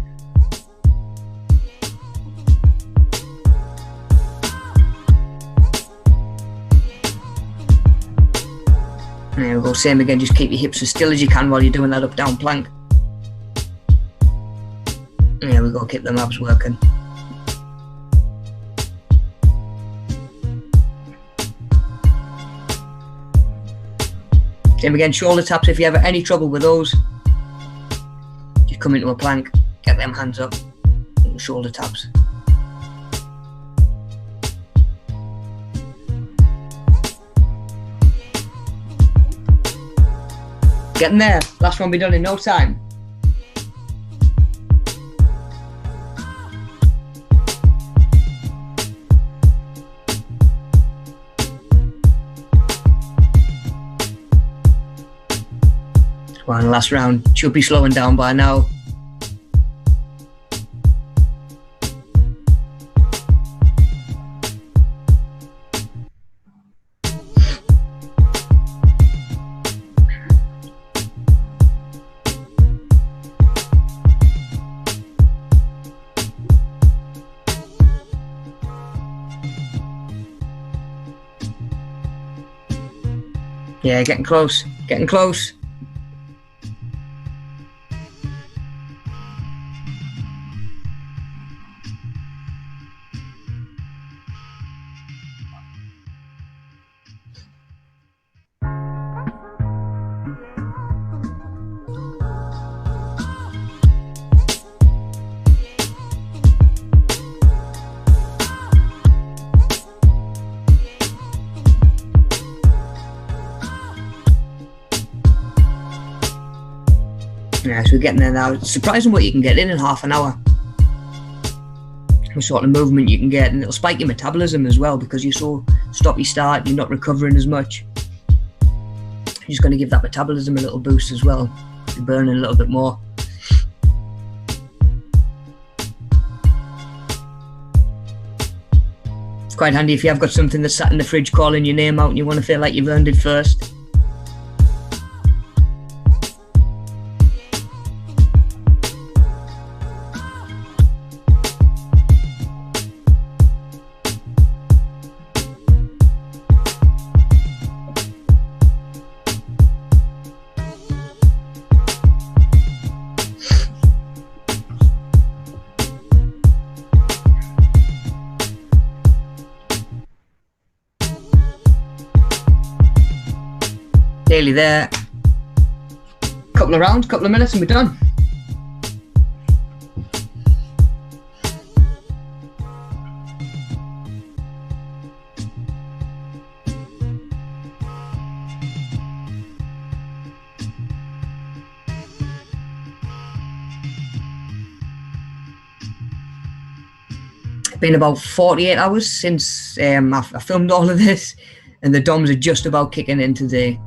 There we go, same again, just keep your hips as still as you can while you're doing that up down plank. There we go, keep the abs working. Same again, shoulder taps, if you have any trouble with those, just come into a plank, get them hands up, and shoulder taps. Getting there, last one be done in no time. One last round, should be slowing down by now. Yeah, getting close. Getting close. Yeah, so we're getting there now. It's surprising what you can get in half an hour. The sort of movement you can get, and it'll spike your metabolism as well because you're so stop-you-start, you're not recovering as much. You're just going to give that metabolism a little boost as well. You're burning a little bit more. It's quite handy if you have got something that's sat in the fridge calling your name out and you want to feel like you've earned it first. Nearly there. Couple of rounds, couple of minutes and we're done. It's been about 48 hours since I filmed all of this, and the DOMs are just about kicking in today.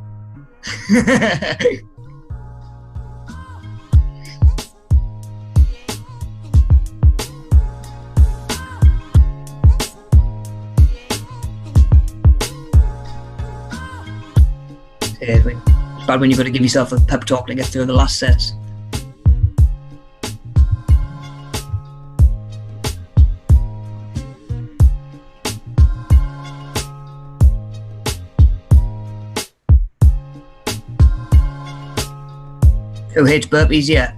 It's bad when you've got to give yourself a pep talk to get through the last sets. Who hates burpees yet?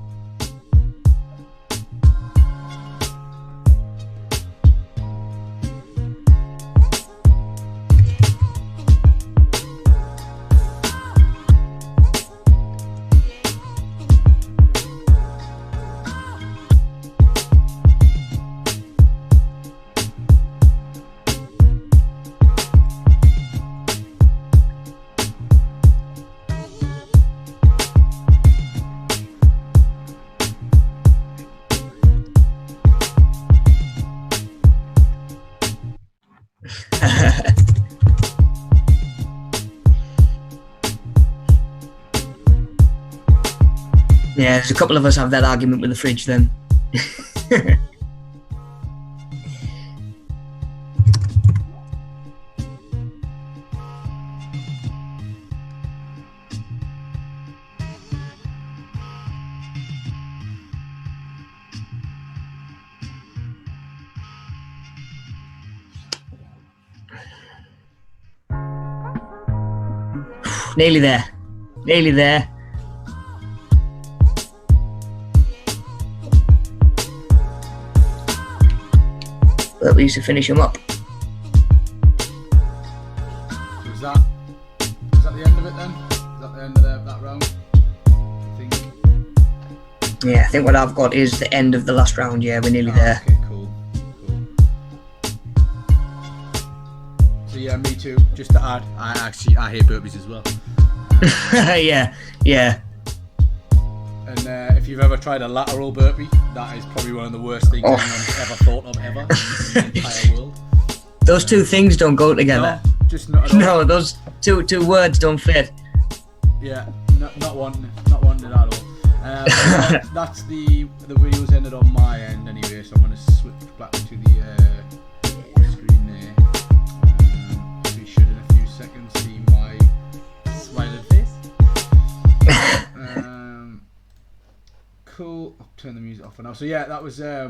Yeah, there's a couple of us have that argument with the fridge then. Nearly there. Nearly there. But we used to finish them up. Was that the end of it then? Is that the end of that round? I think. Yeah, I think what I've got is the end of the last round. Yeah, we're nearly there. Okay, cool. So yeah, me too. Just to add, I hate burpees as well. Yeah. And if you've ever tried a lateral burpee, that is probably one of the worst things anyone's ever thought of ever in the entire world. Those two things don't go together. No, just not at all. No, those two words don't fit. Yeah, not wanting it at all. That's the video's ended on my end anyway, so I'm going to switch back to the screen there. We should in a few seconds see my smiling face. Cool. I'll turn the music off for now. So yeah, that was a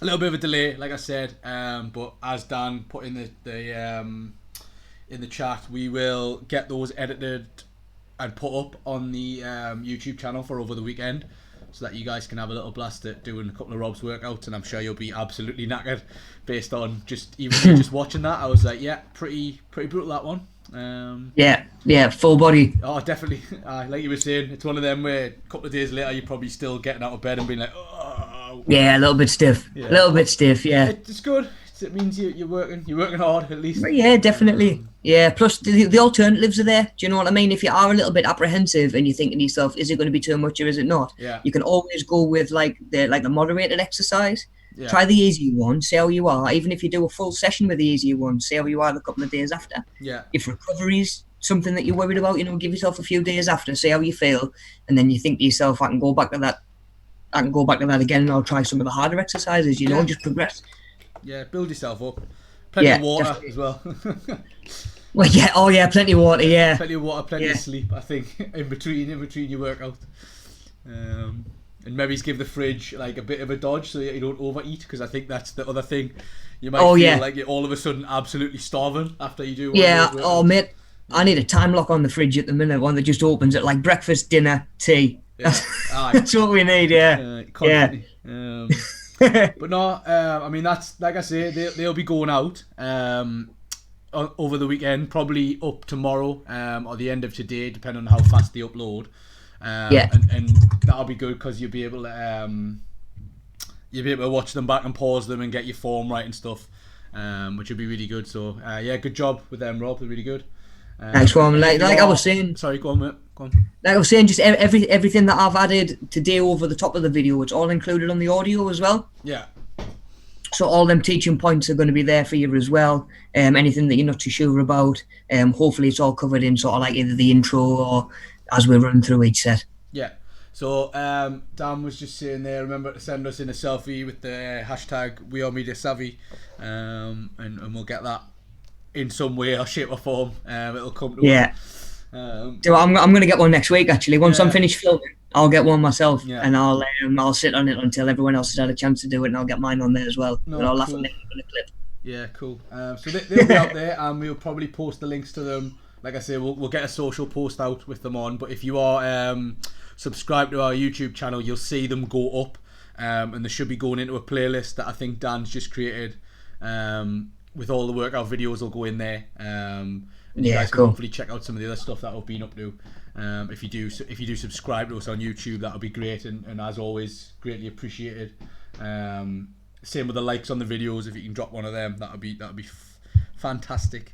little bit of a delay, like I said. But as Dan put in the in the chat. We will get those edited and put up on the YouTube channel for over the weekend, so that you guys can have a little blast at doing a couple of Rob's workouts, and I'm sure you'll be absolutely knackered based on just even me just watching that. I was like, yeah, pretty brutal, that one. Yeah, full body. Oh, definitely. Like you were saying, it's one of them where a couple of days later you're probably still getting out of bed and being like, oh. Yeah, a little bit stiff. Yeah. A little bit stiff, yeah. It's good. It means you're working hard at least. Yeah, definitely. Yeah, plus the alternatives are there. Do you know what I mean? If you are a little bit apprehensive and you're thinking to yourself, is it going to be too much or is it not? Yeah. You can always go with like the moderated exercise. Yeah. Try the easier one, see how you are. Even if you do a full session with the easier one, see how you are the couple of days after. Yeah. If recovery's something that you're worried about, give yourself a few days after, see how you feel, and then you think to yourself, I can go back to that again, and I'll try some of the harder exercises, just progress. Yeah, build yourself up. Plenty of water definitely. As well. Well, yeah, plenty of water, yeah. Plenty of water, plenty of sleep, I think, in between your workout. And maybe give the fridge like a bit of a dodge so that you don't overeat, because I think that's the other thing. You might feel like you're all of a sudden absolutely starving after you do one of those workouts. Mate, I need a time lock on the fridge at the minute, one that just opens at like breakfast, dinner, tea. Yeah. That's what we need, constantly. But no, I mean, that's like I say, they'll be going out over the weekend, probably up tomorrow or the end of today, depending on how fast they upload. And that'll be good because you'll be able to watch them back and pause them and get your form right and stuff, which will be really good. So good job with them, Rob. They're really good. Thanks, Rob. Like I was saying. Sorry, go on, mate. Go on. Like I was saying, just everything that I've added today over the top of the video, it's all included on the audio as well. Yeah. So all them teaching points are going to be there for you as well. Anything that you're not too sure about, hopefully it's all covered in sort of like either the intro or as we run through each set. Yeah. So Dan was just saying there, remember to send us in a selfie with the hashtag #WeAreMediaSavvy, and we'll get that in some way or shape or form. It'll come to us. So I'm going to get one next week actually. Once I'm finished filming, I'll get one myself, and I'll sit on it until everyone else has had a chance to do it, and I'll get mine on there as well. And I'll laugh at it in a clip. Yeah, cool. So they'll be out there, and we'll probably post the links to them. Like I say, we'll get a social post out with them on. But if you are subscribed to our YouTube channel, you'll see them go up, and they should be going into a playlist that I think Dan's just created. With all the workout videos, will go in there. And you guys can hopefully check out some of the other stuff that I've been up to. If you do subscribe to us on YouTube, that'll be great, and as always, greatly appreciated. Same with the likes on the videos. If you can drop one of them, that'll be fantastic.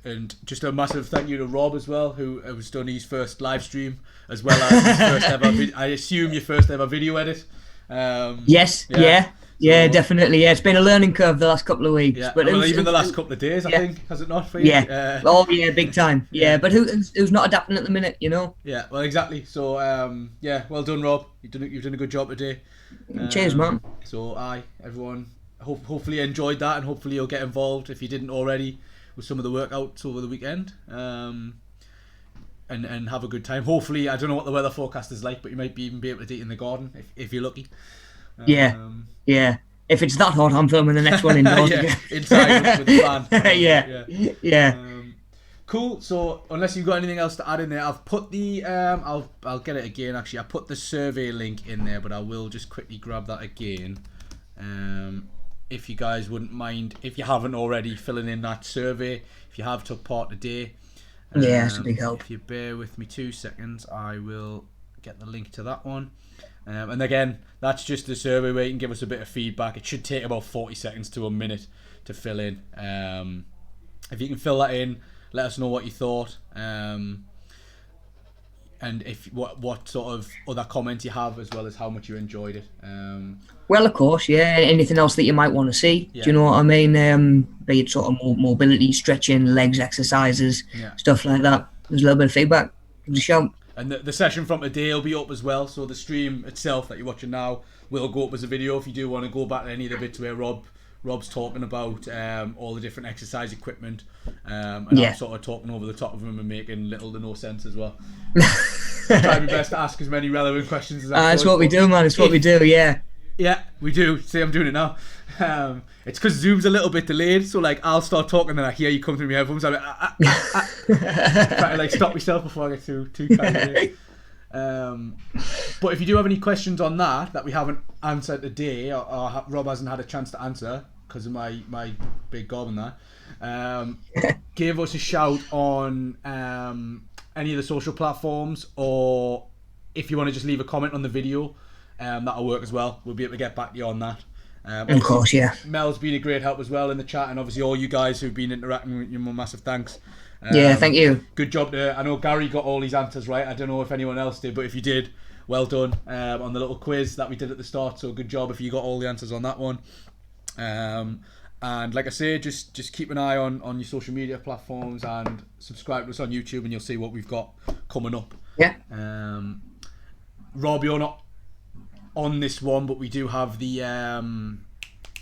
And just a massive thank you to Rob as well, who has done his first live stream as well as his first ever. I assume your first ever video edit. Yes. Yeah, definitely. Yeah, it's been a learning curve the last couple of weeks. Yeah, but even the last couple of days, I think, has it not for you? Yeah. Big time. Yeah, but who's not adapting at the minute, Yeah, well, exactly. So, well done, Rob. You've done a good job today. Cheers, man. So, everyone, hopefully enjoyed that, and hopefully you'll get involved if you didn't already with some of the workouts over the weekend. And have a good time. Hopefully, I don't know what the weather forecast is like, but you might even be able to do it in the garden if you're lucky. Yeah. If it's that hot, I'm filming the next one indoors. Inside with the fan. Yeah. Cool. So unless you've got anything else to add in there, I've put the I'll get it again. Actually, I put the survey link in there, but I will just quickly grab that again. If you guys wouldn't mind, if you haven't already, filling in that survey. If you have took part today, it's a big help. If you bear with me 2 seconds, I will get the link to that one. And again, that's just a survey where you can give us a bit of feedback. It should take about 40 seconds to a minute to fill in. If you can fill that in, let us know what you thought, and if what sort of other comments you have, as well as how much you enjoyed it. Well, of course, anything else that you might want to see. Do you know what I mean? Be it sort of mobility, stretching, legs exercises, stuff like that. There's a little bit of feedback. Give us a shout. And the session from today will be up as well, so the stream itself that you're watching now will go up as a video if you do want to go back to any of the bits where Rob's talking about all the different exercise equipment, and I'm sort of talking over the top of them and making little to no sense as well. Try my best to ask as many relevant questions as I can. That's what we do, man. It's what we do, Yeah, we do. See, I'm doing it now. It's because Zoom's a little bit delayed, so like I'll start talking and then I hear you come through my headphones. I'm like, trying to like stop myself before I get too carried away. But if you do have any questions on that we haven't answered today, or Rob hasn't had a chance to answer because of my big gob and that, give us a shout on any of the social platforms, or if you want to just leave a comment on the video, that'll work as well. We'll be able to get back to you on that. Of course, yeah. Mel's been a great help as well in the chat, and obviously all you guys who've been interacting with you, massive thanks. Yeah, thank you. Good job there. I know Gary got all his answers right. I don't know if anyone else did, but if you did, well done on the little quiz that we did at the start. So good job if you got all the answers on that one. And like I say, just keep an eye on your social media platforms and subscribe to us on YouTube, and you'll see what we've got coming up. Yeah. Rob, you're not on this one, but we do have the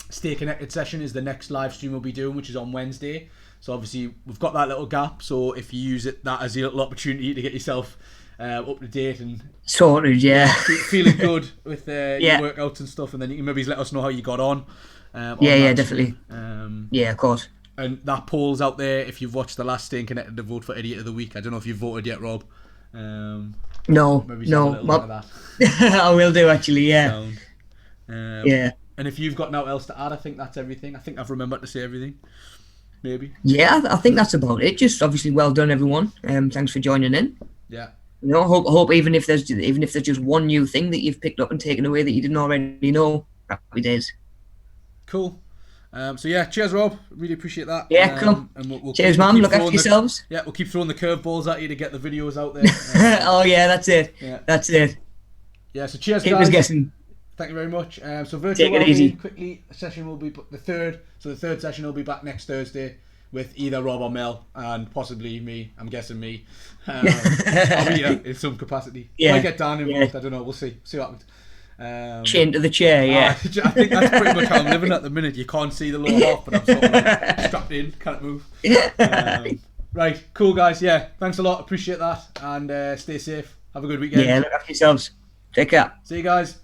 Stay Connected session is the next live stream we'll be doing, which is on Wednesday. So obviously we've got that little gap, so if you use that as a little opportunity to get yourself up to date and sorted, yeah, feeling good with your workouts and stuff, and then you can maybe let us know how you got on. Definitely. Yeah, of course. And that poll's out there if you've watched the last Staying Connected to vote for Idiot of the Week. I don't know if you've voted yet, Rob. No. That. I will do actually. Yeah. Yeah. And if you've got nothing else to add, I think that's everything. I think I've remembered to say everything. Maybe. Yeah, I think that's about it. Just obviously, well done, everyone. Thanks for joining in. Yeah. You know, hope even if there's just one new thing that you've picked up and taken away that you didn't already know, happy days. Cool. So yeah, cheers, Rob. Really appreciate that. Yeah, cool. And we'll cheers, man. Look after yourselves. Yeah, we'll keep throwing the curveballs at you to get the videos out there. Oh yeah, that's it. Yeah. That's it. Yeah. So cheers, Keep guys. us guessing. Thank you very much. So virtual Take it Wellbeing, easy. quickly, a session will be the third. So the third session will be back next Thursday with either Rob or Mel, and possibly me. I'm guessing me. I'll be here in some capacity. Yeah. Might get Dan involved. I don't know. We'll see. See what happens. Chained to the chair. Yeah. I think that's pretty much how I'm living at the minute. You can't see the lower half, but I'm sort of like strapped in, can't move. Right, cool guys. Yeah, thanks a lot. Appreciate that, and stay safe. Have a good weekend. Yeah, look after yourselves. Take care. See you guys.